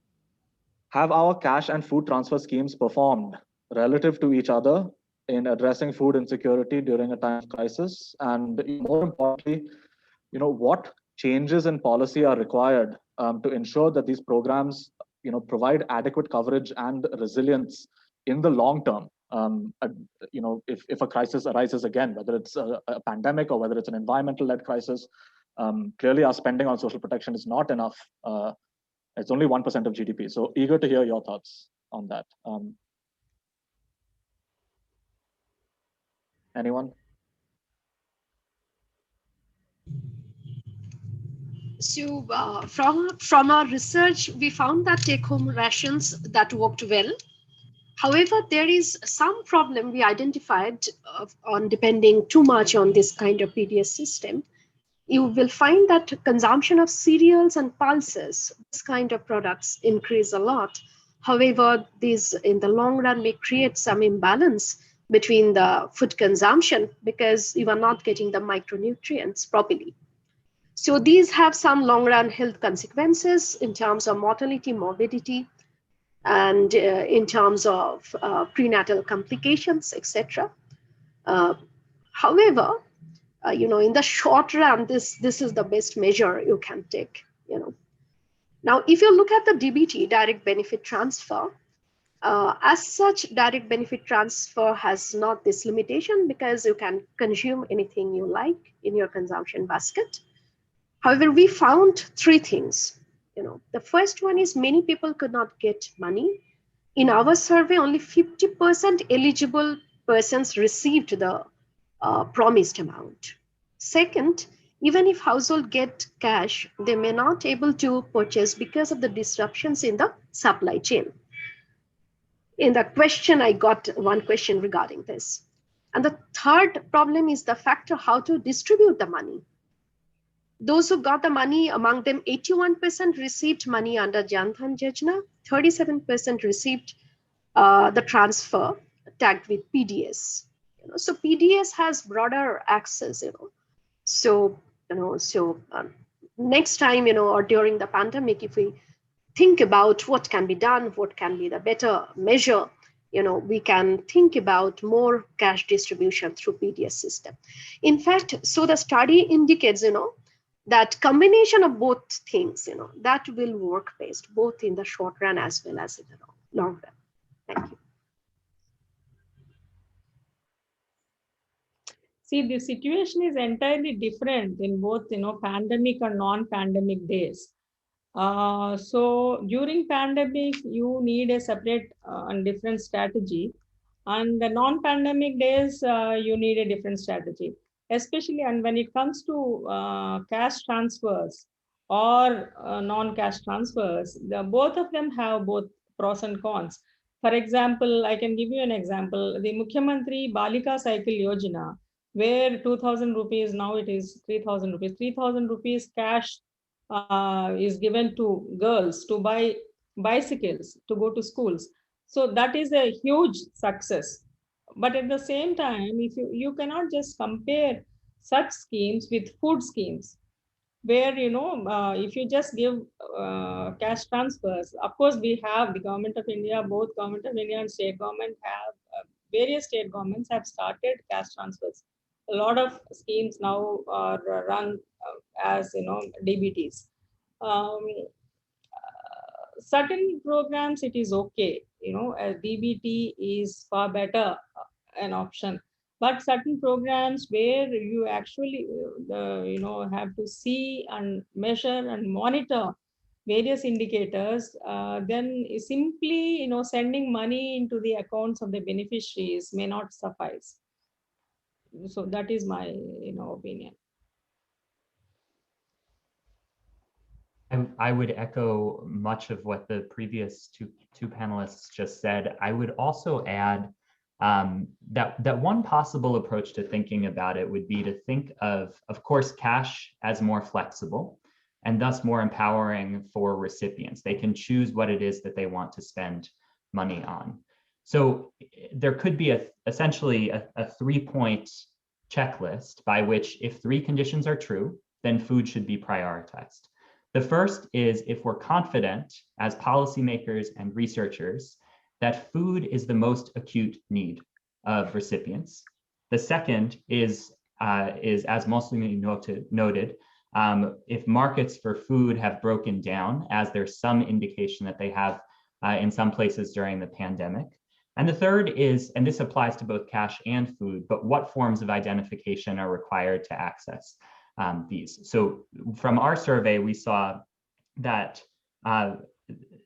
have our cash and food transfer schemes performed relative to each other in addressing food insecurity during a time of crisis? And more importantly, what changes in policy are required to ensure that these programs provide adequate coverage and resilience in the long term? If a crisis arises again, whether it's a pandemic or whether it's an environmental-led crisis, clearly our spending on social protection is not enough. It's only 1% of GDP. So eager to hear your thoughts on that. Anyone? So from our research, we found that take-home rations that worked well. However, there is some problem we identified on depending too much on this kind of PDS system. You will find that consumption of cereals and pulses, this kind of products, increase a lot. However, these in the long run may create some imbalance between the food consumption because you are not getting the micronutrients properly. So these have some long run health consequences in terms of mortality, morbidity, and in terms of prenatal complications, etc. However, in the short run, this is the best measure you can take. Now, if you look at the DBT, direct benefit transfer, as such, direct benefit transfer has not this limitation because you can consume anything you like in your consumption basket. However, we found three things. The first one is many people could not get money. In our survey, only 50% eligible persons received the promised amount. Second, even if household get cash, they may not able to purchase because of the disruptions in the supply chain. In the question, I got one question regarding this. And the third problem is the factor how to distribute the money. Those who got the money, among them 81% received money under Jan Dhan Yojana, 37% received the transfer tagged with PDS. So PDS has broader access, So, next time, or during the pandemic, if we think about what can be done, what can be the better measure, we can think about more cash distribution through PDS system. In fact, so the study indicates, that combination of both things, that will work best, both in the short run as well as in the long run. Thank you. See, the situation is entirely different in both, pandemic and non-pandemic days. So during pandemic, you need a separate and different strategy. And the non-pandemic days, you need a different strategy, especially and when it comes to cash transfers or non-cash transfers, both of them have both pros and cons. For example, I can give you an example. The Mukhyamantri Balika Cycle Yojana, where 2,000 rupees, now it is 3,000 rupees. 3,000 rupees cash is given to girls to buy bicycles to go to schools. So that is a huge success. But at the same time, if you cannot just compare such schemes with food schemes, where if you just give cash transfers, of course we have the government of India, both government of India and state government have various state governments have started cash transfers. A lot of schemes now are run as DBTs. Certain programs it is okay, a DBT is far better an option, but certain programs where you actually have to see and measure and monitor various indicators, then simply sending money into the accounts of the beneficiaries may not suffice. So that is my opinion. I would echo much of what the previous two panelists just said. I would also add that one possible approach to thinking about it would be to think of course, cash as more flexible and thus more empowering for recipients. They can choose what it is that they want to spend money on. So there could be essentially a 3-point checklist by which if 3 conditions are true, then food should be prioritized. The first is if we're confident as policymakers and researchers that food is the most acute need of recipients. The second is as mostly noted, if markets for food have broken down, as there's some indication that they have in some places during the pandemic. And the third is, and this applies to both cash and food, but what forms of identification are required to access these. So from our survey, we saw that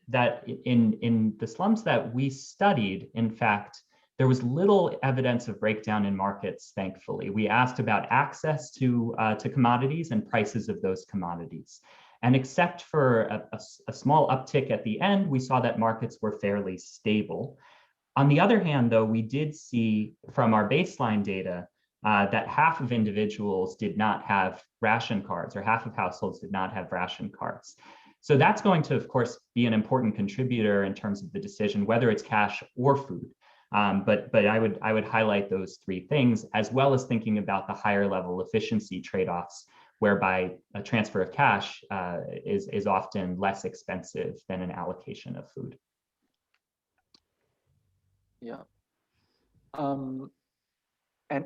that in the slums that we studied, in fact, there was little evidence of breakdown in markets, thankfully. We asked about access to commodities and prices of those commodities. And except for a small uptick at the end, we saw that markets were fairly stable. On the other hand, though, we did see from our baseline data that half of individuals did not have ration cards, or half of households did not have ration cards. So that's going to, of course, be an important contributor in terms of the decision, whether it's cash or food. But I would highlight those 3 things, as well as thinking about the higher level efficiency trade-offs, whereby a transfer of cash is often less expensive than an allocation of food. Yeah. And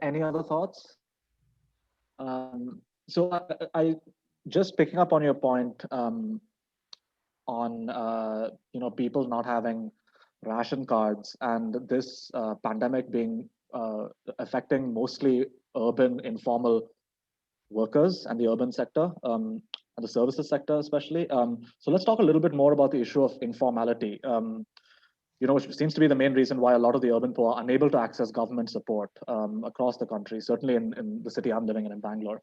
any other thoughts? So I just picking up on your point on people not having ration cards and this pandemic being affecting mostly urban informal workers and the urban sector and the services sector especially. So let's talk a little bit more about the issue of informality. Which seems to be the main reason why a lot of the urban poor are unable to access government support across the country, certainly in the city I'm living in Bangalore.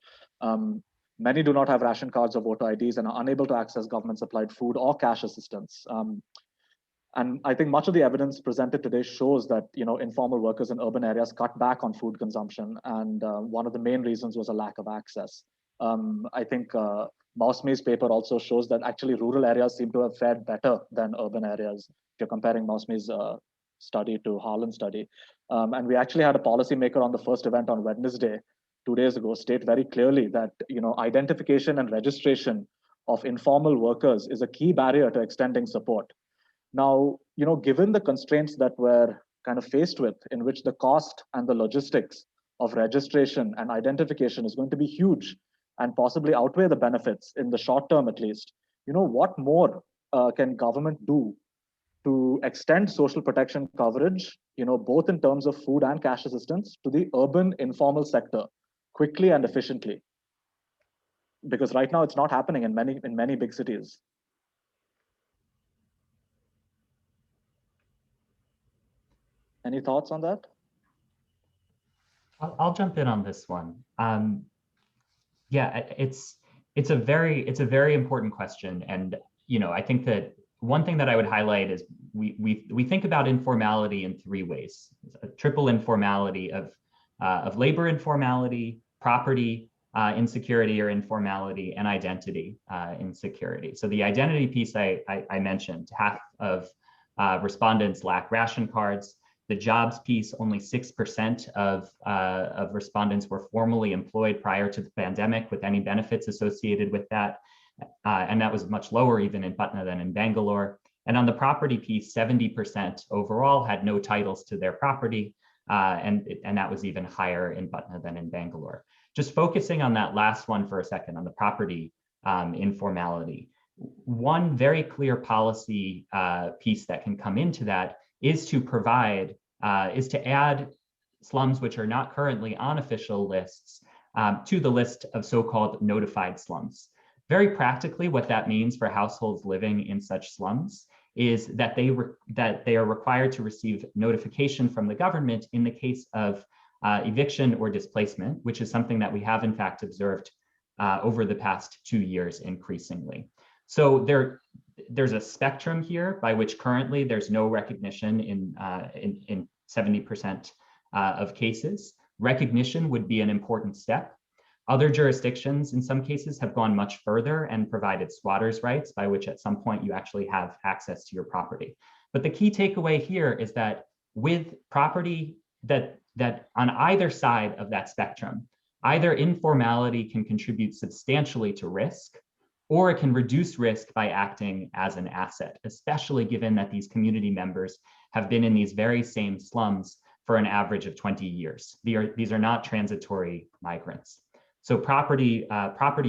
Many do not have ration cards or voter IDs and are unable to access government supplied food or cash assistance. And I think much of the evidence presented today shows that informal workers in urban areas cut back on food consumption, and one of the main reasons was a lack of access. I think Mausmi's paper also shows that actually rural areas seem to have fared better than urban areas, if you're comparing Mausmi's study to Harlan's study. And we actually had a policymaker on the first event on Wednesday, 2 days ago, state very clearly that identification and registration of informal workers is a key barrier to extending support. Now, given the constraints that we're kind of faced with, in which the cost and the logistics of registration and identification is going to be huge and possibly outweigh the benefits in the short term at least, what more can government do to extend social protection coverage, both in terms of food and cash assistance to the urban informal sector, quickly and efficiently? Because right now it's not happening in many big cities. Any thoughts on that? I'll jump in on this one. Yeah, it's a very important question, and I think that one thing that I would highlight is we think about informality in three ways: a triple informality of labor informality, property insecurity or informality, and identity insecurity. So the identity piece I mentioned, half of respondents lack ration cards. The jobs piece, only 6% of respondents were formally employed prior to the pandemic with any benefits associated with that. And that was much lower even in Patna than in Bangalore. And on the property piece, 70% overall had no titles to their property. And that was even higher in Patna than in Bangalore. Just focusing on that last one for a second, on the property informality. One very clear policy piece that can come into that is to provide, is to add slums which are not currently on official lists to the list of so-called notified slums. Very practically, what that means for households living in such slums is that they are required to receive notification from the government in the case of eviction or displacement, which is something that we have in fact observed over the past 2 years increasingly. So there's a spectrum here by which currently there's no recognition in 70% of cases. Recognition would be an important step. Other jurisdictions in some cases have gone much further and provided squatters' rights, by which at some point you actually have access to your property. But the key takeaway here is that with property that on either side of that spectrum, either informality can contribute substantially to risk, or it can reduce risk by acting as an asset, especially given that these community members have been in these very same slums for an average of 20 years. These are not transitory migrants. So property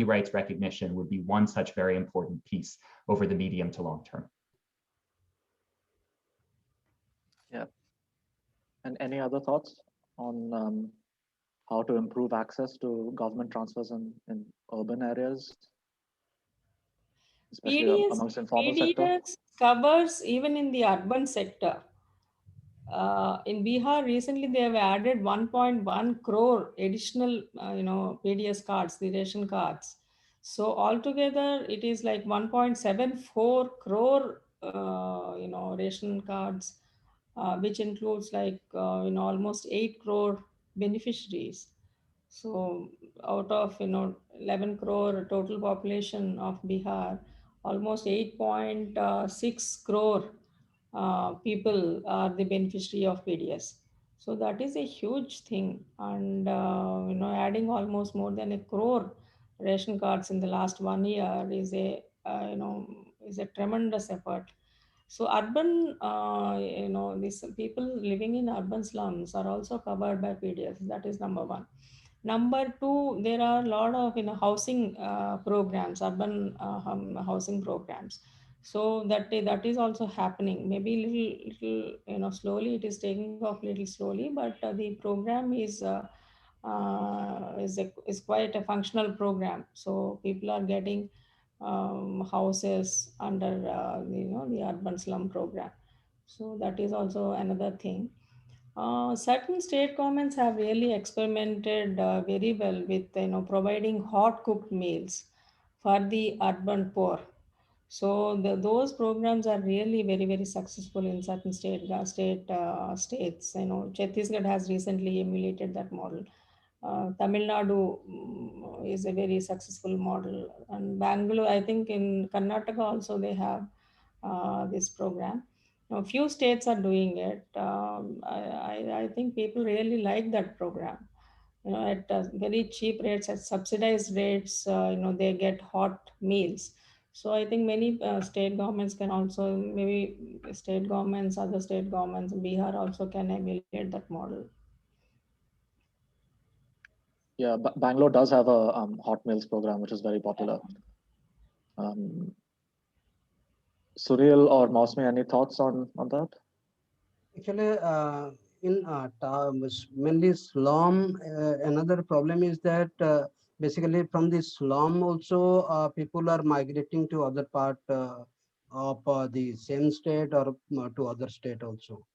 rights recognition would be one such very important piece over the medium to long term. Yeah. And any other thoughts on how to improve access to government transfers in urban areas, especially amongst informal sector? PDS covers even in the urban sector. In Bihar, recently they have added 1.1 crore additional, PDS cards, the ration cards. So altogether, it is like 1.74 crore, ration cards, which includes like, almost 8 crore beneficiaries. So out of 11 crore total population of Bihar, almost 8.6 crore people are the beneficiary of PDS. So that is a huge thing, and adding almost more than 1 crore ration cards in the last 1 year is a tremendous effort. So urban, these people living in urban slums are also covered by PDS. That is number one. Number two, there are a lot of housing programs, urban housing programs. So that is also happening. Maybe little slowly. It is taking off little slowly, but the program is quite a functional program. So people are getting houses under the urban slum program. So that is also another thing. Certain state governments have really experimented very well with providing hot cooked meals for the urban poor. So those programs are really very, very successful in certain states. Chhattisgarh has recently emulated that model. Tamil Nadu is a very successful model, and Bangalore, I think in Karnataka also they have this program. Now, few states are doing it. I think people really like that program. At very cheap rates, at subsidized rates, they get hot meals. So I think many state governments can also, maybe state governments, other state governments, Bihar also can emulate that model. Yeah, Bangalore does have a hot meals program, which is very popular. Surreal or Mausmi, any thoughts on that? Actually, in mainly slum, another problem is that basically from the slum also people are migrating to other part of the same state or to other state also.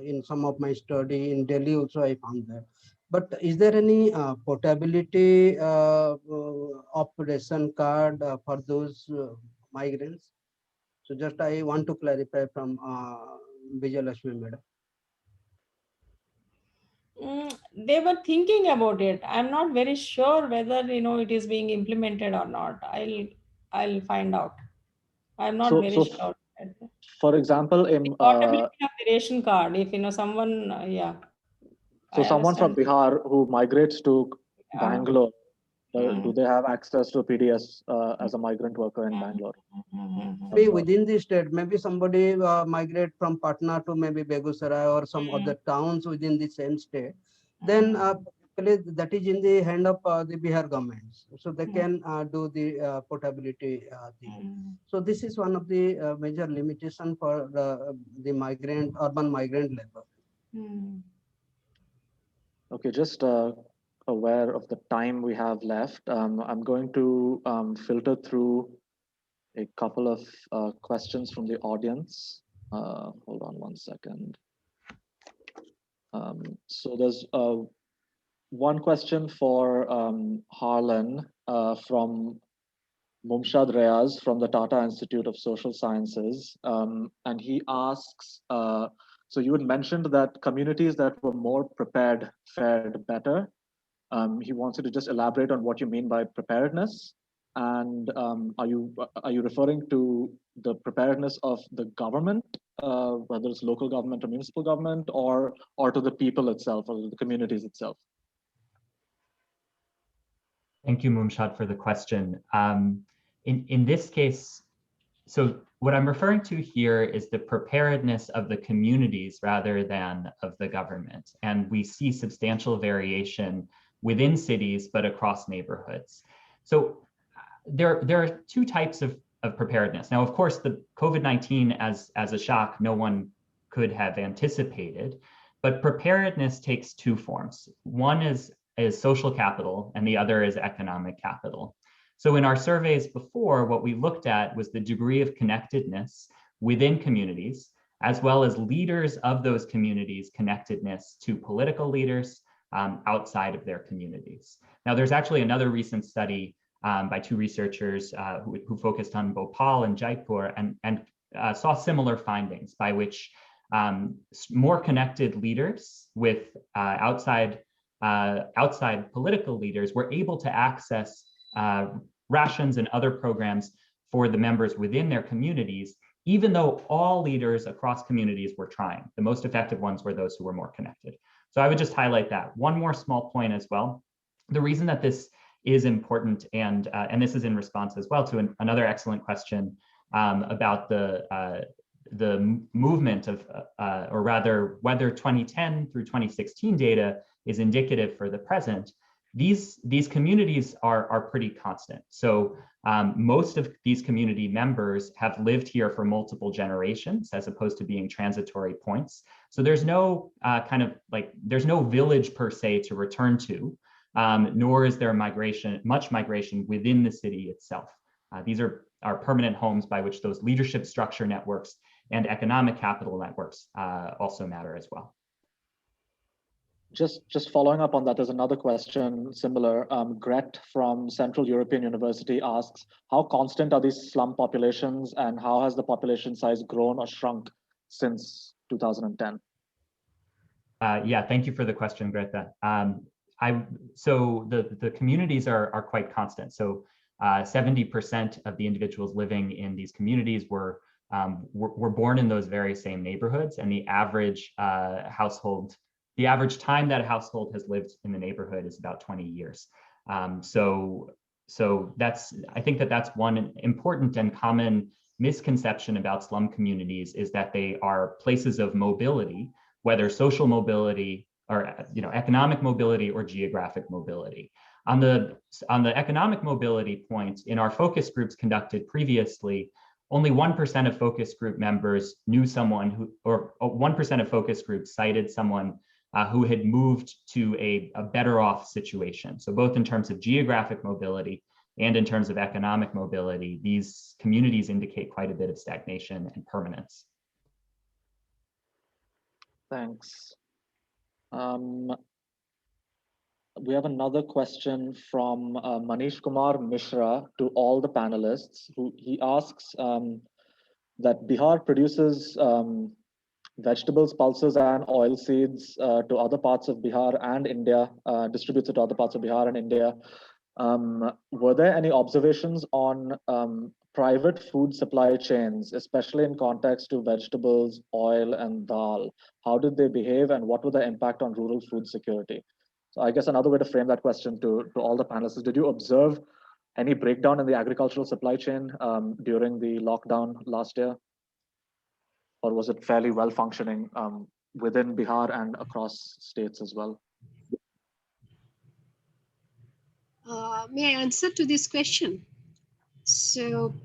In some of my study in Delhi also I found that. But is there any portability of ration card for those migrants? So just I want to clarify from Vijay Lakshmi madam. They were thinking about it. I'm not very sure whether it is being implemented or not. I'll find out. I'm not very So sure. for example, The portability of the ration card, if someone, yeah, so I someone from understand. Bihar who migrates to Uh, Bangalore, mm, do they have access to PDS as a migrant worker in Bangalore? Maybe within the state, maybe somebody migrate from Patna to maybe Begusarai or some other towns within the same state. Then basically that is in the hand of the Bihar government. So they can do the portability thing. So this is one of the major limitation for the migrant, urban migrant labor. Okay, just aware of the time we have left. I'm going to filter through a couple of questions from the audience. Hold on one second. So there's one question for Harlan from Mumshad Reyaz from the Tata Institute of Social Sciences. And he asks, so you had mentioned that communities that were more prepared fared better. He wants you to just elaborate on what you mean by preparedness. And are you referring to the preparedness of the government, whether it's local government or municipal government, or to the people itself or the communities itself? Thank you, Mumshad, for the question. In this case, so what I'm referring to here is the preparedness of the communities rather than of the government. And we see substantial variation within cities, but across neighborhoods. So there are two types of preparedness. Now, of course, the COVID-19 as a shock, no one could have anticipated, but preparedness takes two forms. One is social capital and the other is economic capital. So in our surveys before, what we looked at was the degree of connectedness within communities, as well as leaders of those communities' connectedness to political leaders outside of their communities. Now, there's actually another recent study by two researchers who focused on Bhopal and Jaipur and saw similar findings by which more connected leaders with outside political leaders were able to access rations and other programs for the members within their communities, even though all leaders across communities were trying. The most effective ones were those who were more connected. So I would just highlight that. One more small point as well. The reason that this is important, and this is in response as well to another excellent question about the movement of, or rather whether 2010 through 2016 data is indicative for the present. These communities are pretty constant. So most of these community members have lived here for multiple generations as opposed to being transitory points. So there's no there's no village per se to return to, nor is there much migration within the city itself. These are permanent homes by which those leadership structure networks and economic capital networks also matter as well. Just following up on that, there's another question similar. Gret from Central European University asks, how constant are these slum populations and how has the population size grown or shrunk since 2010? Yeah, thank you for the question, Greta. So the communities are quite constant. So 70% of the individuals living in these communities were born in those very same neighborhoods, and the average the average time that a household has lived in the neighborhood is about 20 years. So I think that's one important and common misconception about slum communities, is that they are places of mobility, whether social mobility or economic mobility or geographic mobility. On the economic mobility point, in our focus groups conducted previously, only 1% of focus group members knew someone who, or 1% of focus groups cited someone who had moved to a better off situation. So both in terms of geographic mobility and in terms of economic mobility, these communities indicate quite a bit of stagnation and permanence. Thanks. We have another question from Manish Kumar Mishra to all the panelists. He asks that Bihar produces vegetables, pulses, and oil seeds to other parts of Bihar and India, distributes it to other parts of Bihar and India. Were there any observations on private food supply chains, especially in context to vegetables, oil, and dal? How did they behave, and what were the impact on rural food security? So I guess another way to frame that question to all the panelists is, did you observe any breakdown in the agricultural supply chain during the lockdown last year? Or was it fairly well functioning within Bihar and across states as well? May I answer to this question? So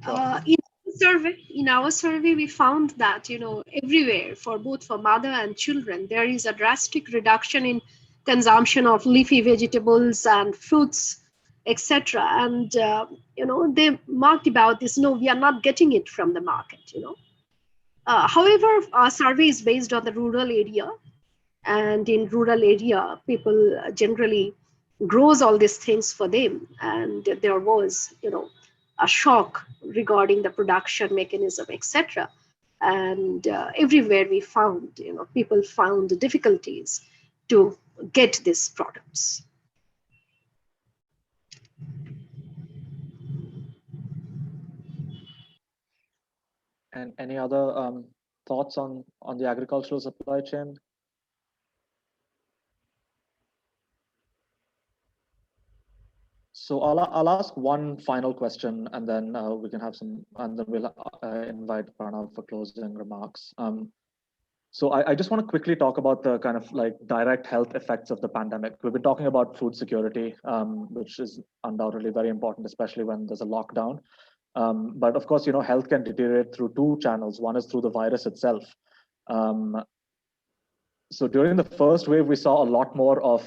Sure. in our survey, we found that, everywhere, for both for mother and children, there is a drastic reduction in consumption of leafy vegetables and fruits, etc. And they marked about this. No, we are not getting it from the market. However, our survey is based on the rural area, and in rural area, people generally grows all these things for them, and there was, a shock regarding the production mechanism, etc. And everywhere we found, people found difficulties to get these products. And any other thoughts on the agricultural supply chain? So I'll ask one final question, and then we can have some, and then we'll invite Pranav for closing remarks. So I just want to quickly talk about the kind of like direct health effects of the pandemic. We've been talking about food security, which is undoubtedly very important, especially when there's a lockdown. But of course, health can deteriorate through two channels. One is through the virus itself. So during the first wave, we saw a lot more of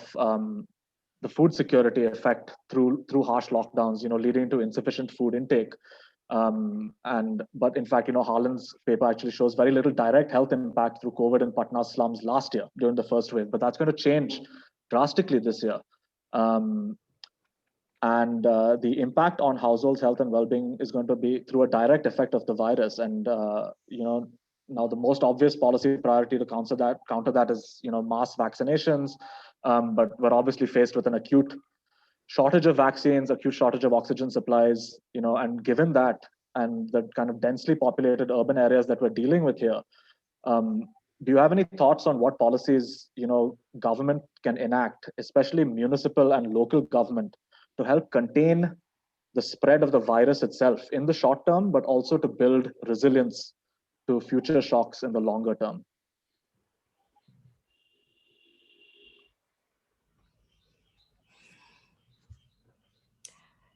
the food security effect through harsh lockdowns, leading to insufficient food intake. But in fact, Harlan's paper actually shows very little direct health impact through COVID in Patna's slums last year during the first wave, but that's going to change drastically this year. And the impact on households' health and well-being is going to be through a direct effect of the virus. And now the most obvious policy priority to counter that is mass vaccinations. But we're obviously faced with an acute shortage of vaccines, acute shortage of oxygen supplies, and given that and the kind of densely populated urban areas that we're dealing with here, do you have any thoughts on what policies government can enact, especially municipal and local government, to help contain the spread of the virus itself in the short term, but also to build resilience to future shocks in the longer term?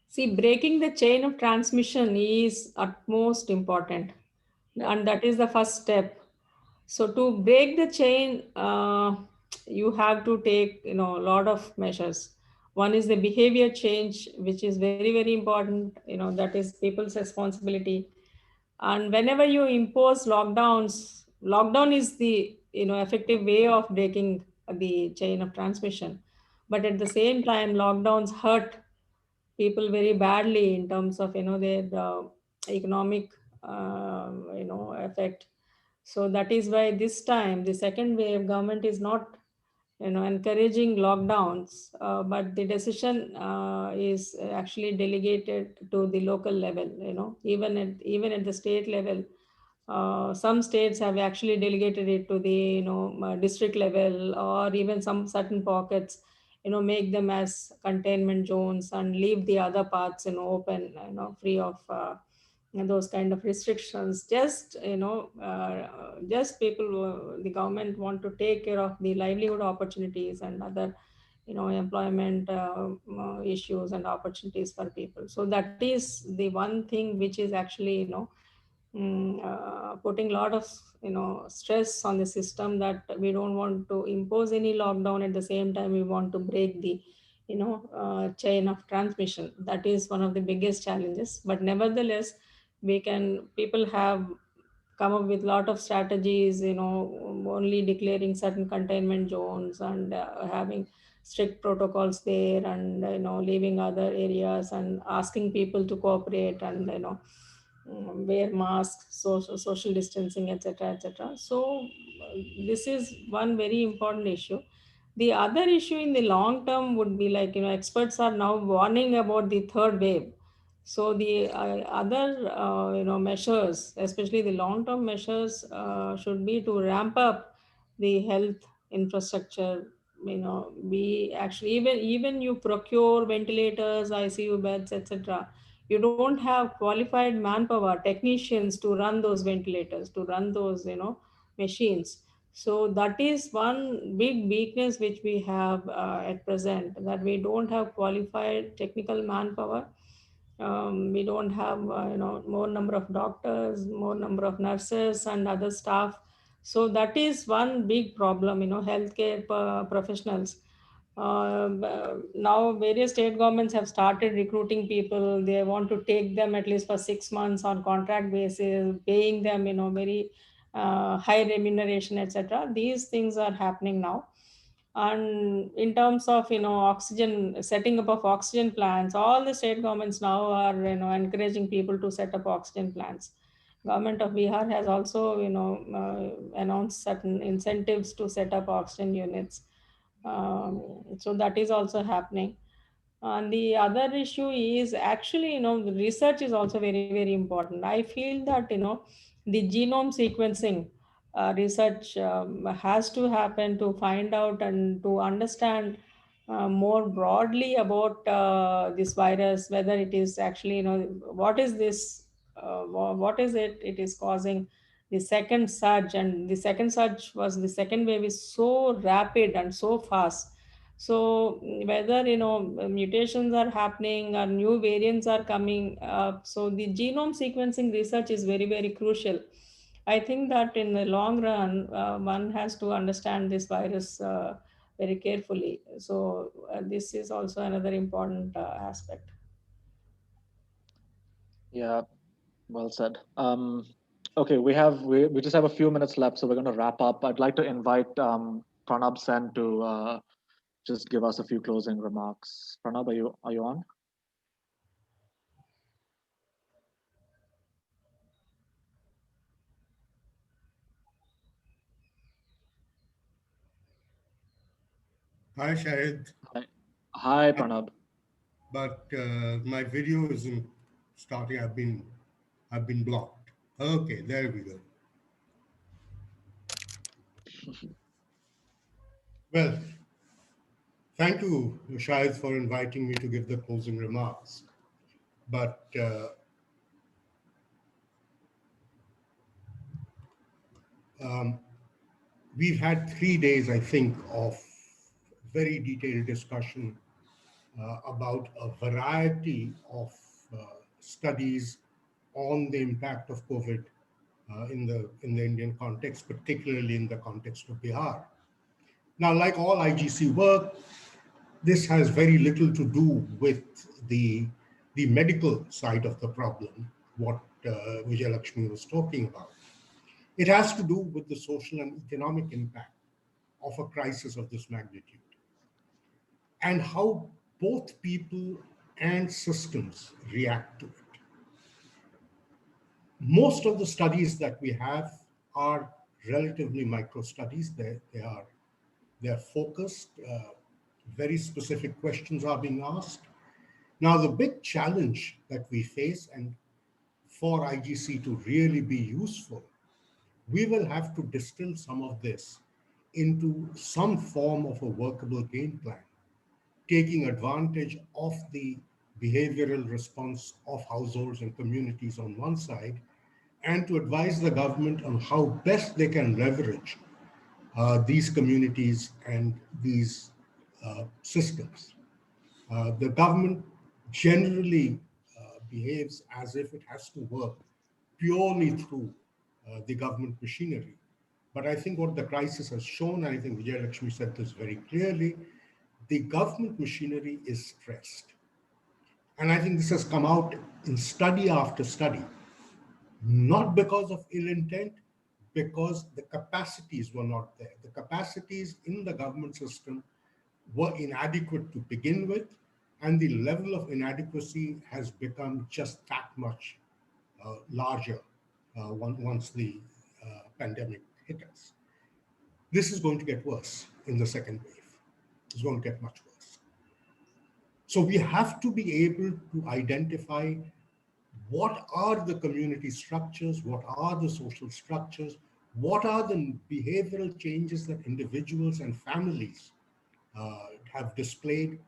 See, breaking the chain of transmission is utmost important, and that is the first step. So to break the chain, you have to take a lot of measures. One is the behavior change, which is very, very important. That is people's responsibility. And whenever you impose lockdowns, lockdown is the effective way of breaking the chain of transmission. But at the same time, lockdowns hurt people very badly in terms of their economic effect. So that is why this time the second wave government is not encouraging lockdowns, but the decision is actually delegated to the local level. Even at the state level, some states have actually delegated it to the district level, or even some certain pockets make them as containment zones and leave the other parts open, free of those kind of restrictions. Just just people, the government want to take care of the livelihood opportunities and other employment issues and opportunities for people. So that is the one thing which is actually putting a lot of stress on the system, that we don't want to impose any lockdown. At the same time, we want to break the chain of transmission. That is one of the biggest challenges. But nevertheless, people have come up with a lot of strategies, only declaring certain containment zones and having strict protocols there, and leaving other areas and asking people to cooperate, and wear masks, social distancing, etc., etc. So this is one very important issue. The other issue in the long term would be like, experts are now warning about the third wave. So the other, measures, especially the long-term measures, should be to ramp up the health infrastructure. We actually, even you procure ventilators, ICU beds, etc. You don't have qualified manpower, technicians to run those ventilators, to run those, machines. So that is one big weakness which we have at present, that we don't have qualified technical manpower. We don't have more number of doctors, more number of nurses and other staff. So that is one big problem, healthcare professionals. Now various state governments have started recruiting people. They want to take them at least for 6 months on contract basis, paying them very high remuneration, etc. These things are happening now. And in terms of oxygen, setting up of oxygen plants, all the state governments now are encouraging people to set up oxygen plants. Government of Bihar has also announced certain incentives to set up oxygen units. So that is also happening. And the other issue is actually, the research is also very, very important. I feel that, the genome sequencing research has to happen to find out and to understand more broadly about this virus, whether it is actually, what is this, what is it is causing the second surge. And the second surge was, the second wave is so rapid and so fast. So whether mutations are happening or new variants are coming up, so the genome sequencing research is very, very crucial. I think that in the long run, one has to understand this virus very carefully. So this is also another important aspect. Yeah, well said. Okay, we just have a few minutes left, so we're going to wrap up. I'd like to invite Pranab Sen to just give us a few closing remarks. Pranab, are you on? Hi, Shahid. Hi, Pranab. But my video isn't starting. I've been blocked. Okay, there we go. Well, thank you, Shahid, for inviting me to give the closing remarks. But we've had 3 days, I think, of very detailed discussion about a variety of studies on the impact of COVID in the Indian context, particularly in the context of Bihar. Now, like all IGC work, this has very little to do with the medical side of the problem, what Vijay Lakshmi was talking about. It has to do with the social and economic impact of a crisis of this magnitude, and how both people and systems react to it. Most of the studies that we have are relatively micro studies. They're focused. Very specific questions are being asked. Now, the big challenge that we face, and for IGC to really be useful, we will have to distill some of this into some form of a workable game plan, taking advantage of the behavioral response of households and communities on one side, and to advise the government on how best they can leverage these communities and these systems. The government generally behaves as if it has to work purely through the government machinery. But I think what the crisis has shown, and I think Vijay Lakshmi said this very clearly, the government machinery is stressed. And I think this has come out in study after study, not because of ill intent, because the capacities were not there. The capacities in the government system were inadequate to begin with, and the level of inadequacy has become just that much larger once the pandemic hit us. This is going to get worse in the second wave. It's going to get much worse. So we have to be able to identify what are the community structures, what are the social structures, what are the behavioral changes that individuals and families have displayed,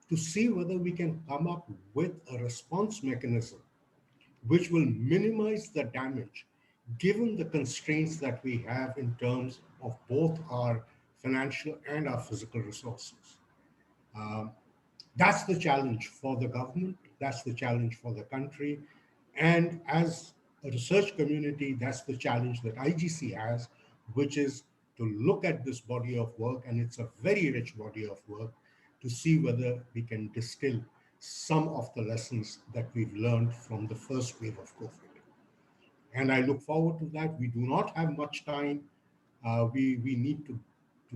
to see whether we can come up with a response mechanism which will minimize the damage given the constraints that we have in terms of both our financial and our physical resources. That's the challenge for the government, that's the challenge for the country, and as a research community, that's the challenge that IGC has, which is to look at this body of work, and it's a very rich body of work, to see whether we can distill some of the lessons that we've learned from the first wave of COVID. And I look forward to that. We do not have much time. We need to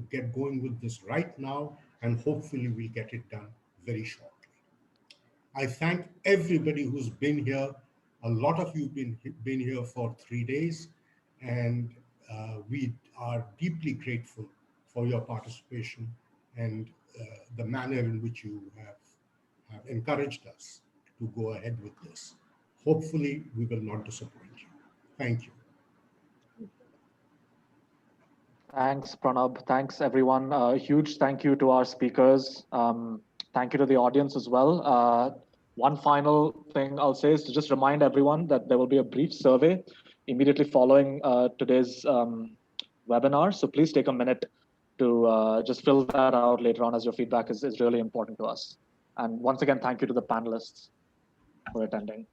get going with this right now, and hopefully we'll get it done very shortly. I thank everybody who's been here. A lot of you have been here for 3 days, and we are deeply grateful for your participation and the manner in which you have encouraged us to go ahead with this. Hopefully, we will not disappoint you. Thank you. Thanks, Pranab. Thanks, everyone. A huge thank you to our speakers. Thank you to the audience as well. One final thing I'll say is to just remind everyone that there will be a brief survey immediately following today's webinar. So please take a minute to just fill that out later on, as your feedback is really important to us. And once again, thank you to the panelists for attending.